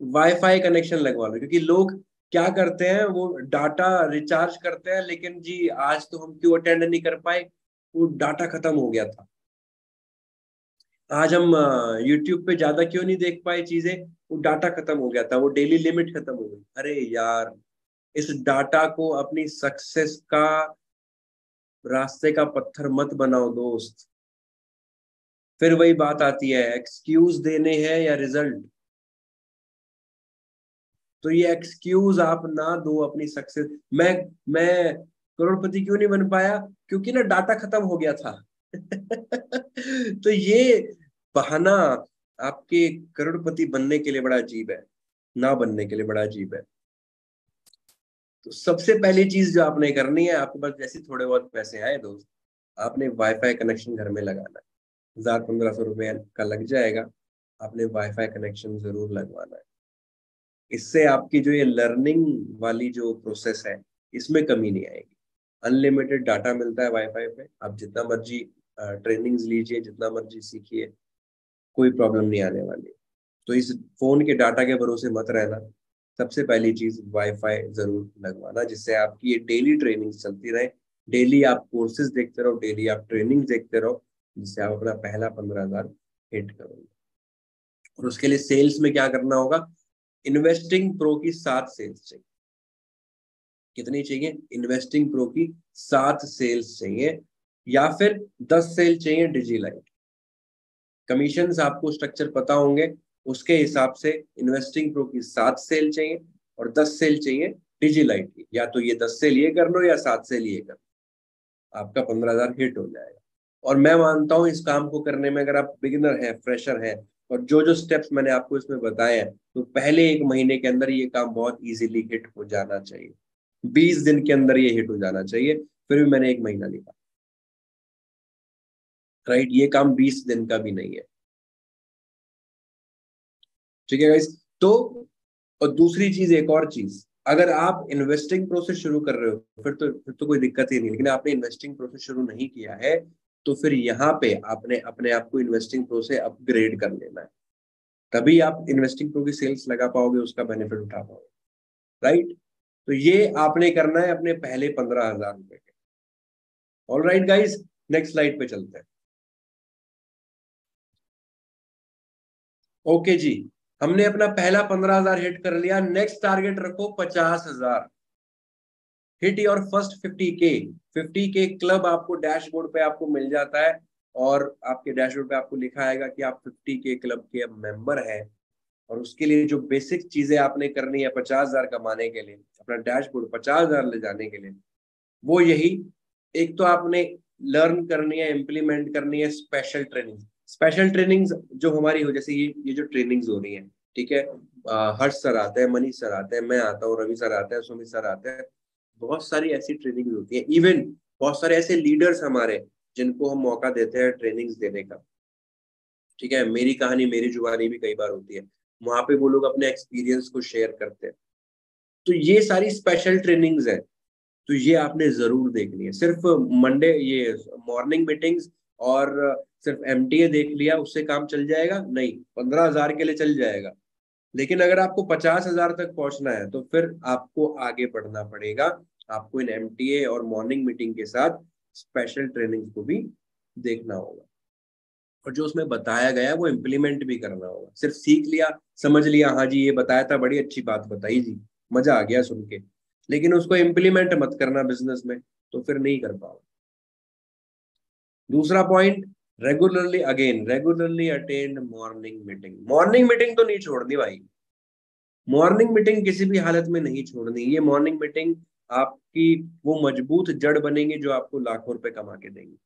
वाईफाई कनेक्शन लगवा लो, क्योंकि लोग क्या करते हैं, वो डाटा रिचार्ज करते हैं, लेकिन जी आज तो हम क्यों अटेंड नहीं कर पाए, वो डाटा खत्म हो गया था। आज हम यूट्यूब पे ज्यादा क्यों नहीं देख पाए चीजें, वो डाटा खत्म हो गया था, वो डेली लिमिट खत्म हो गई। अरे यार, इस डाटा को अपनी सक्सेस का रास्ते का पत्थर मत बनाओ दोस्त। फिर वही बात आती है, एक्सक्यूज देने हैं या रिजल्ट। तो ये एक्सक्यूज आप ना दो अपनी सक्सेस। मैं करोड़पति क्यों नहीं बन पाया? क्योंकि ना डाटा खत्म हो गया था। तो ये बहाना आपके करोड़पति बनने के लिए बड़ा अजीब है, ना बनने के लिए बड़ा अजीब है। तो सबसे पहली चीज जो आपने करनी है, आपके पास जैसे थोड़े बहुत पैसे आए दोस्त, आपने वाईफाई कनेक्शन घर में लगाना है। 1,000-1,500 रुपये का लग जाएगा, आपने वाईफाई कनेक्शन जरूर लगवाना है। इससे आपकी जो ये लर्निंग वाली जो प्रोसेस है, इसमें कमी नहीं आएगी। अनलिमिटेड डाटा मिलता है वाईफाई पे, आप जितना मर्जी ट्रेनिंग्स लीजिए, जितना मर्जी सीखिए, कोई प्रॉब्लम नहीं आने वाली। तो इस फोन के डाटा के भरोसे मत रहना। सबसे पहली चीज वाईफाई जरूर लगवाना, जिससे आपकी ये डेली ट्रेनिंग चलती रहे। डेली आप कोर्सेज देखते रहो, डेली आप ट्रेनिंग देखते रहो, जिससे आप अपना पहला 15,000 हिट करोगे। और उसके लिए सेल्स में क्या करना होगा? इन्वेस्टिंग प्रो की 7 सेल्स चाहिए। कितनी चाहिए? इन्वेस्टिंग प्रो की 7 सेल्स चाहिए, या फिर 10 सेल चाहिए डिजीलाइट। कमीशन आपको स्ट्रक्चर पता होंगे, उसके हिसाब से इन्वेस्टिंग प्रो की 7 सेल चाहिए और 10 सेल चाहिए डिजीलाइट की। या तो ये 10 सेल ये कर लो या 7 सेल ये कर लो, आपका 15,000 हिट हो जाएगा। और मैं मानता हूं इस काम को करने में, अगर आप बिगिनर हैं, फ्रेशर हैं, और जो जो स्टेप्स मैंने आपको इसमें बताए हैं, तो पहले 1 महीने के अंदर ये काम बहुत इजीली हिट हो जाना चाहिए। 20 दिन के अंदर ये हिट हो जाना चाहिए। फिर भी मैंने 1 महीना लिखा, राइट। ये काम 20 दिन का भी नहीं है, ठीक है गाइस। तो और दूसरी चीज, एक और चीज, अगर आप इन्वेस्टिंग प्रोसेस शुरू कर रहे हो, फिर तो कोई दिक्कत ही नहीं। लेकिन आपने इन्वेस्टिंग प्रोसेस शुरू नहीं किया है, तो फिर यहाँ पे आपने अपने आप को इन्वेस्टिंग प्रो से अपग्रेड कर लेना है। तभी आप इन्वेस्टिंग प्रो की सेल्स लगा पाओगे, उसका बेनिफिट उठा पाओगे, राइट। तो ये आपने करना है अपने पहले 15,000 रुपए के। All right guys, next slide पे चलते हैं। ओके जी, हमने अपना पहला 15,000 हिट कर लिया। नेक्स्ट टारगेट रखो 50,000। Hit your first 50K। 50K club आपको डैशबोर्ड पे आपको मिल जाता है, और आपके डैशबोर्ड पे आपको लिखा आएगा कि आप 50K क्लब के अब मेंबर हैं। और उसके लिए जो बेसिक चीजें आपने करनी है 50,000 कमाने के लिए, अपना डैशबोर्ड 50,000 ले जाने के लिए, वो यही। एक तो आपने लर्न करनी है, इम्प्लीमेंट करनी है स्पेशल ट्रेनिंग। स्पेशल ट्रेनिंग्स जो हमारी हो, जैसे ये जो ट्रेनिंग्स हो रही है, ठीक है, हर्ष सर आते हैं, मनीष सर आते हैं, मैं आता हूँ, रवि सर आते हैं, सुमित सर आते हैं। बहुत सारी ऐसी ट्रेनिंग्स होती है। इवन बहुत सारे ऐसे लीडर्स हमारे जिनको हम मौका देते हैं ट्रेनिंग्स देने का, ठीक है। मेरी कहानी मेरी जुबानी भी कई बार होती है, वहां पे वो लोग अपने एक्सपीरियंस को शेयर करते हैं। तो ये सारी स्पेशल ट्रेनिंग्स है, तो ये आपने जरूर देखनी है। सिर्फ मंडे ये मॉर्निंग मीटिंग्स और सिर्फ एमटीए देख लिया उससे काम चल जाएगा? नहीं, 15,000 के लिए चल जाएगा, लेकिन अगर आपको 50,000 तक पहुंचना है तो फिर आपको आगे बढ़ना पड़ेगा। आपको इन एमटीए और मॉर्निंग मीटिंग के साथ स्पेशल ट्रेनिंग को भी देखना होगा, और जो उसमें बताया गया है वो इम्प्लीमेंट भी करना होगा। सिर्फ सीख लिया, समझ लिया, हाँ जी ये बताया था, बड़ी अच्छी बात बताई जी, मजा आ गया सुन के, लेकिन उसको इम्प्लीमेंट मत करना बिजनेस में, तो फिर नहीं कर पाओ। दूसरा point, regularly attend morning meeting. Morning meeting तो नहीं छोड़नी भाई, मॉर्निंग मीटिंग किसी भी हालत में नहीं छोड़नी। ये मॉर्निंग मीटिंग आपकी वो मजबूत जड़ बनेंगे जो आपको लाखों रुपए कमा के देंगे।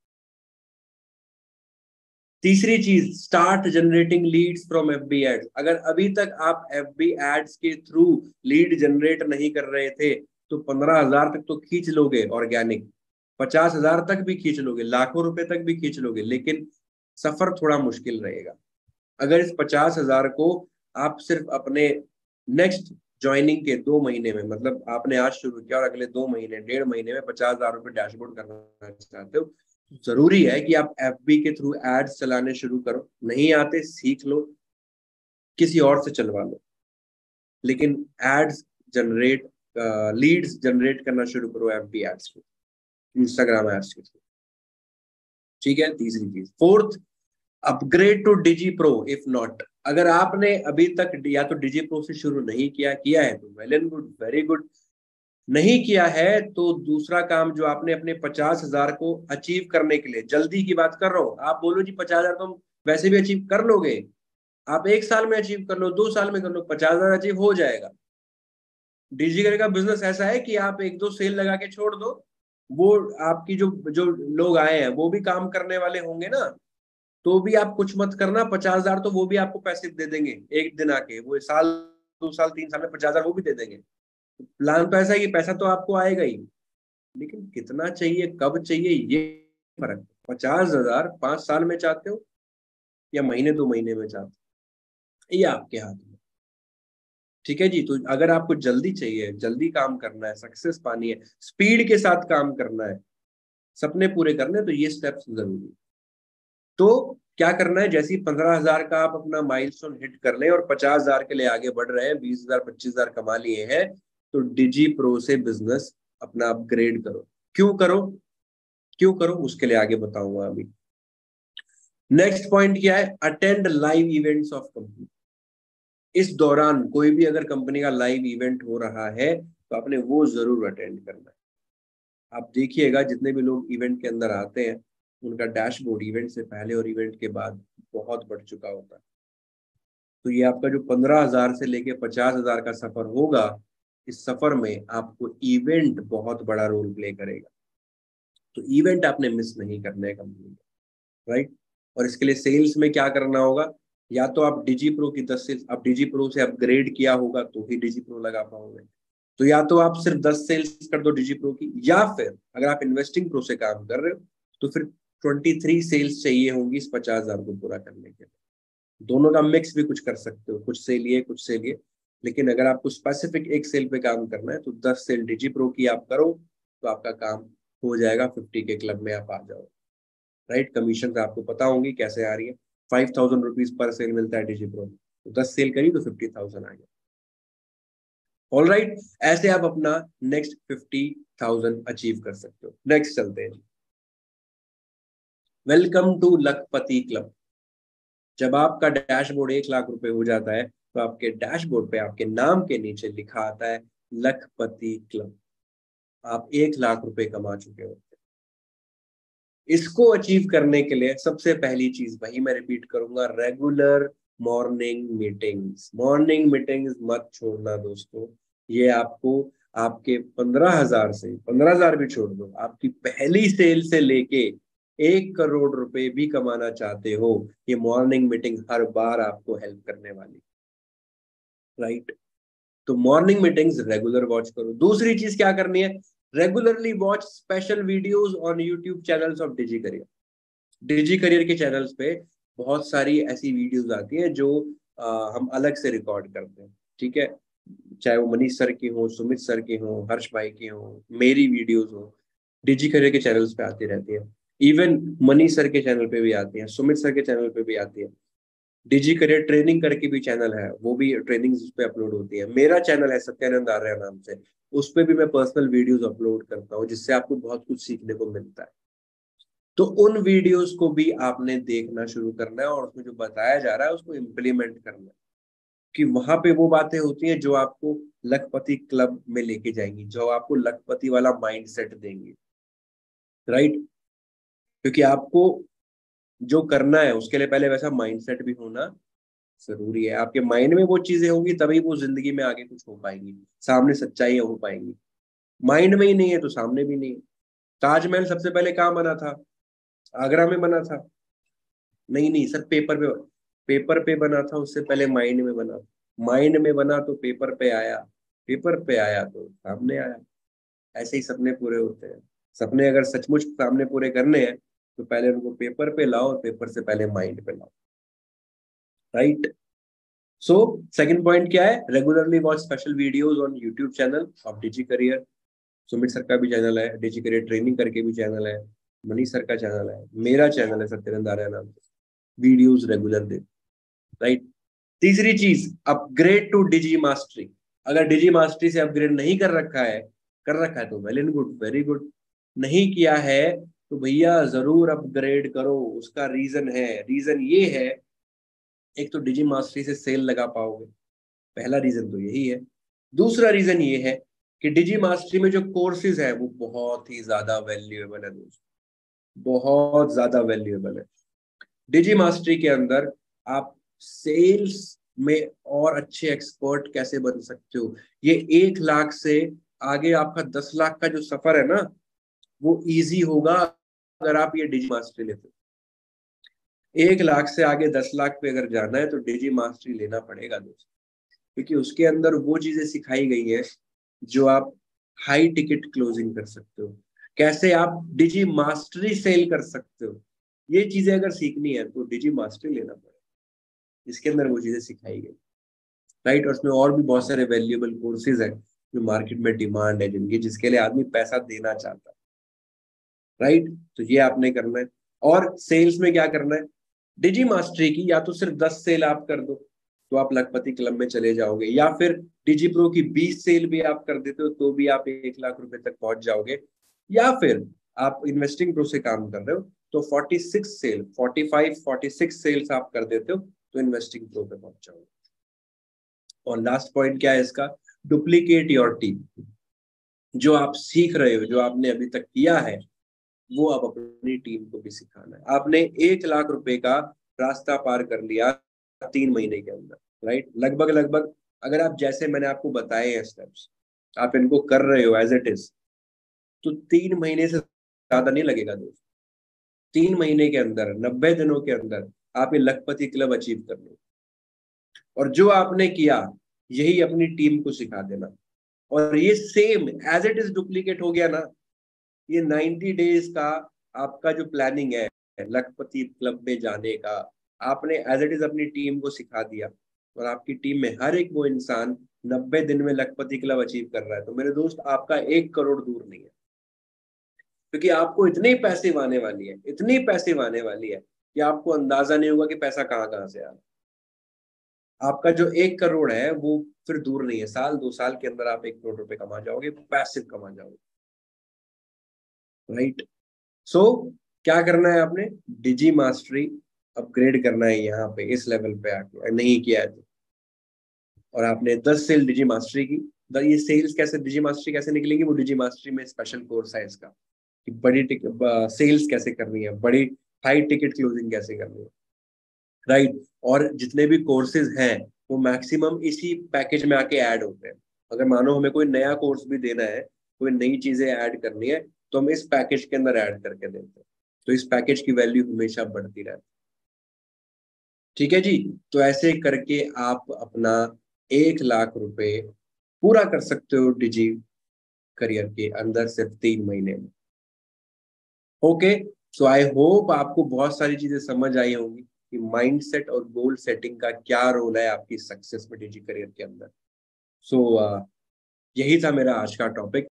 तीसरी चीज, start generating leads from FB ads. अगर अभी तक आप एफबी एड्स के थ्रू लीड जनरेट नहीं कर रहे थे, तो 15,000 तक तो खींच लोगे ऑर्गेनिक, 50,000 तक भी खींच लोगे, लाखों रुपए तक भी खींच लोगे, लेकिन सफर थोड़ा मुश्किल रहेगा। अगर इस 50,000 को आप सिर्फ अपने नेक्स्ट ज्वाइनिंग के 2 महीने में, मतलब आपने आज शुरू किया और अगले 2 महीने 1.5 महीने में 50,000 रुपए डैशबोर्ड करना चाहते हो, जरूरी है कि आप एफबी के थ्रू एड्स चलाने शुरू करो। नहीं आते सीख लो, किसी और से चलवा लो, लेकिन एड्स जनरेट, लीड्स जनरेट करना शुरू करो एफबी एड्स के, इंस्टाग्राम एड्स के थ्रू। ठीक है, तीसरी चीज। Fourth, upgrade to Digi Pro if not. अगर आपने अभी तक या तो डिजी प्रो से शुरू नहीं किया किया है तो well and good, very good. नहीं किया है तो दूसरा काम जो आपने अपने 50,000 को अचीव करने के लिए, जल्दी की बात कर रहा हूं, आप बोलो जी 50,000 तो हम वैसे भी अचीव कर लोगे, आप 1 साल में अचीव कर लो, 2 साल में कर लो, 50,000 अचीव हो जाएगा। डिजिटल का बिजनेस ऐसा है कि आप एक दो सेल लगा के छोड़ दो, वो आपकी जो जो लोग आए हैं वो भी काम करने वाले होंगे ना, तो भी आप कुछ मत करना, 50,000 तो वो भी आपको पैसे दे देंगे एक दिन आके, वो साल 2 साल 3 साल में 50,000 वो भी दे देंगे। प्लान तो ऐसा है कि पैसा तो आपको आएगा ही, लेकिन कितना चाहिए, कब चाहिए, ये फर्क। 50,000 5 साल में चाहते हो या महीने 2 महीने में चाहते हो, ये आपके हाथ में। ठीक है जी, तो अगर आपको जल्दी चाहिए, जल्दी काम करना है, सक्सेस पानी है, स्पीड के साथ काम करना है, सपने पूरे करने हैं, तो ये स्टेप्स जरूरी है। तो क्या करना है, जैसे ही 15,000 का आप अपना माइलस्टोन हिट कर लें और 50,000 के लिए आगे बढ़ रहे हैं, 20,000 25,000 कमा लिए हैं, तो डिजी प्रो से बिजनेस अपना अपग्रेड करो। क्यों करो, क्यों करो उसके लिए आगे बताऊंगा अभी। नेक्स्ट पॉइंट क्या है, attend live events of company. इस दौरान कोई भी अगर कंपनी का लाइव इवेंट हो रहा है तो आपने वो जरूर अटेंड करना है। आप देखिएगा जितने भी लोग इवेंट के अंदर आते हैं, उनका डैशबोर्ड इवेंट से पहले और इवेंट के बाद बहुत बढ़ चुका होता है। तो ये आपका जो 15,000 से लेके 50,000 का सफर होगा, इस सफर में आपको इवेंट बहुत बड़ा रोल प्ले करेगा। तो इवेंट आपने मिस नहीं करने हैं कंपनी में, राइट। और इसके लिए सेल्स में क्या करना होगा, या तो आप डिजी प्रो की 10 सेल्स, आप डिजी प्रो से अपग्रेड किया होगा तो ही डिजी प्रो लगा पाओगे, तो या तो आप सिर्फ 10 सेल्स कर दो डिजी प्रो की, या फिर अगर आप इन्वेस्टिंग प्रो से काम कर रहे हो तो फिर 23 सेल्स चाहिए होंगी इस 50,000 को पूरा करने के लिए। दोनों का मिक्स भी कुछ कर सकते हो, कुछ सेल ये कुछ सेल ये, लेकिन अगर आपको स्पेसिफिक एक सेल पे काम करना है तो 10 सेल डिजी प्रो की आप करो, तो आपका काम हो जाएगा, 50K क्लब में आप आ जाओ, राइट। कमीशन आपको पता होंगी कैसे आ रही है, 5,000 रुपीज पर सेल मिलता है डिजी प्रो में, तो 10 सेल करी तो 50,000 आ गया। ऑल राइट, ऐसे आप अपना नेक्स्ट 50,000 अचीव कर सकते हो। नेक्स्ट चलते हैं। Welcome to Lakhpati club. जब आपका डैशबोर्ड 1 लाख रुपए हो जाता है तो आपके डैशबोर्ड पे आपके नाम के नीचे लिखा आता है लखपति क्लब। आप 1 लाख रुपए कमा चुके हो। इसको अचीव करने के लिए सबसे पहली चीज वही मैं रिपीट करूंगा, रेगुलर मॉर्निंग मीटिंग्स मत छोड़ना दोस्तों। ये आपको आपके 15,000 से 15,000 भी छोड़ दो, आपकी पहली सेल से लेके 1 करोड़ रुपए भी कमाना चाहते हो, ये मॉर्निंग मीटिंग हर बार आपको हेल्प करने वाली, राइट। तो मॉर्निंग मीटिंग्स रेगुलर वॉच करो। दूसरी चीज क्या करनी है, regularly watch special videos on YouTube channels of Digi career. Digi career के चैनल्स पे बहुत सारी ऐसी वीडियोस आती है जो हम अलग से रिकॉर्ड करते हैं, ठीक है। चाहे वो मनीष सर की हो, सुमित सर की हो, हर्ष भाई की हो, मेरी वीडियोस हो, डिजी करियर के चैनल्स पे आती रहती है। इवन मनीष सर के चैनल पे भी आती है, सुमित सर के चैनल पे भी आती है। डिजी करियर ट्रेनिंग करके भी चैनल है, वो भी ट्रेनिंग उस पे अपलोड होती है। मेरा चैनल है सत्यानंद आर्या नाम से, उस पे भी मैं पर्सनल वीडियोस अपलोड करता हूँ, जिससे आपको बहुत कुछ सीखने को मिलता है। तो उन वीडियोस को भी आपने देखना शुरू करना है और उसमें जो बताया जा रहा है उसको इम्प्लीमेंट करना है, कि वहां पे वो बातें होती हैं जो आपको लखपति क्लब में लेके जाएंगी, जो आपको लखपति वाला माइंडसेट देंगी, राइट। क्योंकि आपको जो करना है उसके लिए पहले वैसा माइंडसेट भी होना जरूरी है। आपके माइंड में वो चीजें होंगी तभी वो जिंदगी में आगे कुछ हो पाएंगी, सामने सच्चाइयां हो पाएंगी। माइंड में ही नहीं है तो सामने भी नहीं है। ताजमहल सबसे पहले कहाँ बना था, आगरा में बना था? नहीं नहीं सर, पेपर पे बना था, उससे पहले माइंड में बना। माइंड में बना तो पेपर पे आया, पेपर पे आया तो सामने आया। ऐसे ही सपने पूरे होते हैं। सपने अगर सचमुच सामने पूरे करने हैं तो पहले उनको पेपर पे लाओ, पेपर से पहले माइंड पे लाओ, राइट। सो सेकंड पॉइंट क्या है, regularly watch special videos on YouTube channel of Digi career. Sumit sir का भी चैनल है, डिजी करियर ट्रेनिंग करके भी चैनल है, मनीष सर का चैनल है, मेरा चैनल है सत्यानंद आर्या नाम से। वीडियोस रेगुलर दे, राइट। तीसरी चीज, अपग्रेड टू डिजी मास्टरी। अगर डिजी मास्टरी से अपग्रेड नहीं कर रखा है तो well and good, very good. नहीं किया है तो भैया जरूर अपग्रेड करो। उसका रीजन है, रीजन ये है, एक तो डिजी मास्टरी से सेल लगा पाओगे, पहला रीजन तो यही है। दूसरा रीजन ये है कि डिजी मास्टरी में जो कोर्सेज है वो बहुत ही ज्यादा वैल्यूएबल है दोस्त, बहुत ज्यादा वैल्यूएबल है। डिजी मास्टरी के अंदर आप सेल्स में और अच्छे एक्सपर्ट कैसे बन सकते हो, ये 1 लाख से आगे आपका 10 लाख का जो सफर है ना, वो इजी होगा अगर आप ये डिजी मास्टरी लेते हो। 1 लाख से आगे 10 लाख पे अगर जाना है तो डिजी मास्टरी लेना पड़ेगा दोस्त, क्योंकि उसके अंदर वो चीजें सिखाई गई है जो आप हाई टिकट क्लोजिंग कर सकते हो, कैसे आप डिजी मास्टरी सेल कर सकते हो। ये चीजें अगर सीखनी है तो डिजी मास्टरी लेना पड़ेगा, इसके अंदर वो चीजें सिखाई गई, राइट। और उसमें और भी बहुत सारे वैल्यूएबल कोर्सेज हैं जो मार्केट में डिमांड है, जिनकी जिसके लिए आदमी पैसा देना चाहता है, राइट। तो ये आपने करना है। और सेल्स में क्या करना है, डिजी मास्टरी की या तो सिर्फ 10 सेल आप कर दो तो आप लखपति क्लब में चले जाओगे, या फिर डिजी प्रो की 20 सेल भी आप कर देते हो तो भी आप 1 लाख रुपए तक पहुंच जाओगे। या फिर आप इन्वेस्टिंग प्रो से काम कर रहे हो तो 46 सेल्स आप कर देते हो तो इन्वेस्टिंग प्रो पे पहुंच जाओगे। और लास्ट पॉइंट क्या है इसका, डुप्लीकेट योर टीम। जो आप सीख रहे हो, जो आपने अभी तक किया है, वो आप अपनी टीम को भी सिखाना है। आपने 1 लाख रुपए का रास्ता पार कर लिया 3 महीने के अंदर, राइट। लगभग लगभग अगर आप, जैसे मैंने आपको बताए हैं स्टेप्स, आप इनको कर रहे हो एज इट इज, तो 3 महीने से ज्यादा नहीं लगेगा दोस्त। 3 महीने के अंदर, 90 दिनों के अंदर आप ये लखपति क्लब अचीव कर लो। और जो आपने किया यही अपनी टीम को सिखा देना, और ये same as it is duplicate हो गया ना। ये 90 डेज का आपका जो प्लानिंग है लखपति क्लब में जाने का, आपने एज इट इज अपनी टीम को सिखा दिया, और आपकी टीम में हर एक वो इंसान 90 दिन में लखपति क्लब अचीव कर रहा है, तो मेरे दोस्त आपका 1 करोड़ दूर नहीं है। क्योंकि आपको इतनी पैसिव आने वाली है, इतनी पैसिव आने वाली है कि आपको अंदाजा नहीं होगा कि पैसा कहाँ कहाँ से आ रहा है। आपका जो 1 करोड़ है वो फिर दूर नहीं है, साल 2 साल के अंदर आप 1 करोड़ रुपए कमा जाओगे, पैसिव कमा जाओगे, राइट। सो क्या करना है आपने? डिजी मास्टरी अपग्रेड करना है यहाँ पे, इस लेवल पे आके नहीं किया है तो। और आपने 10 सेल डिजी मास्टरी की। ये सेल्स कैसे, डिजी मास्टरी कैसे निकलेगी? वो डिजी मास्टरी में स्पेशल कोर्स है इसका, कि बड़ी सेल्स कैसे करनी है, बड़ी हाई टिकट क्लोजिंग कैसे करनी है, राइट। और जितने भी कोर्सेज हैं वो मैक्सिमम इसी पैकेज में आके ऐड होते हैं। अगर मानो हमें कोई नया कोर्स भी देना है, कोई नई चीजें ऐड करनी है, तो हम इस पैकेज के अंदर ऐड करके देते हैं। तो इस पैकेज की वैल्यू हमेशा बढ़ती रहती है। ठीक है जी। तो ऐसे करके आप अपना 1 लाख रुपए पूरा कर सकते हो डिजी करियर के अंदर सिर्फ 3 महीने में। ओके। सो आई होप आपको बहुत सारी चीजें समझ आई होंगी कि माइंडसेट और गोल सेटिंग का क्या रोल है आपकी सक्सेस में डिजी करियर के अंदर। सो यही था मेरा आज का टॉपिक।